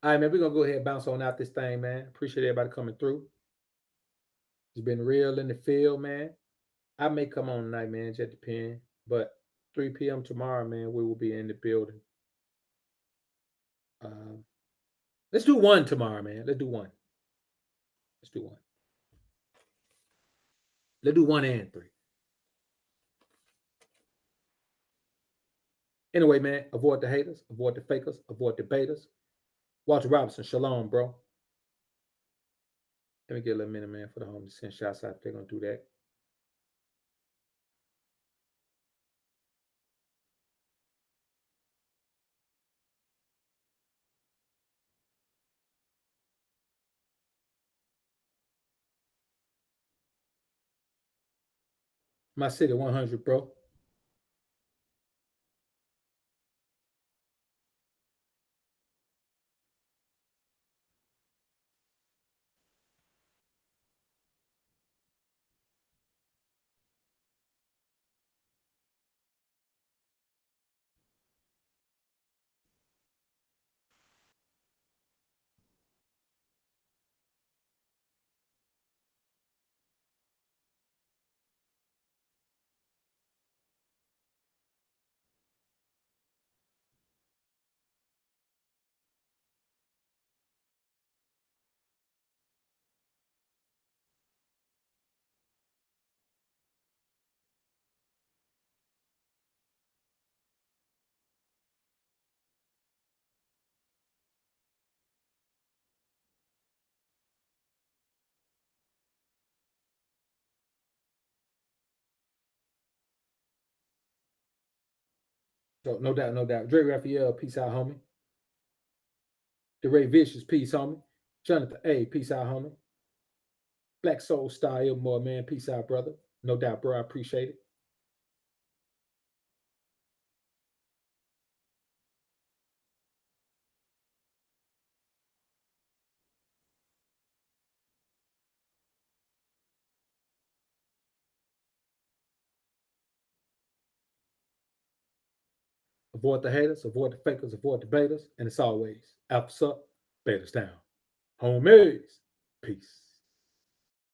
All right, man, we're gonna go ahead and bounce on out this thing, man. Appreciate everybody coming through. It's been real in the field, man. I may come on tonight, man, just depend. But 3 p.m. tomorrow, man, we will be in the building. Um, let's do one tomorrow, man. Let's do one. Let's do one. Let's do one and three. Anyway, man, avoid the haters, avoid the fakers, avoid debaters. Walter Robinson, shalom, bro. Let me get a little minute, man, for the home to send shots out if they're gonna do that. My city 100, bro. So no doubt, no doubt. Dre Raphael, peace out, homie. DeRay Vicious, peace, homie. Jonathan A, peace out, homie. Black Soul Style, more man, peace out, brother. No doubt, bro. I appreciate it. Avoid the haters, avoid the fakers, avoid the betas, and it's always alphas up, betas down. Homies, peace.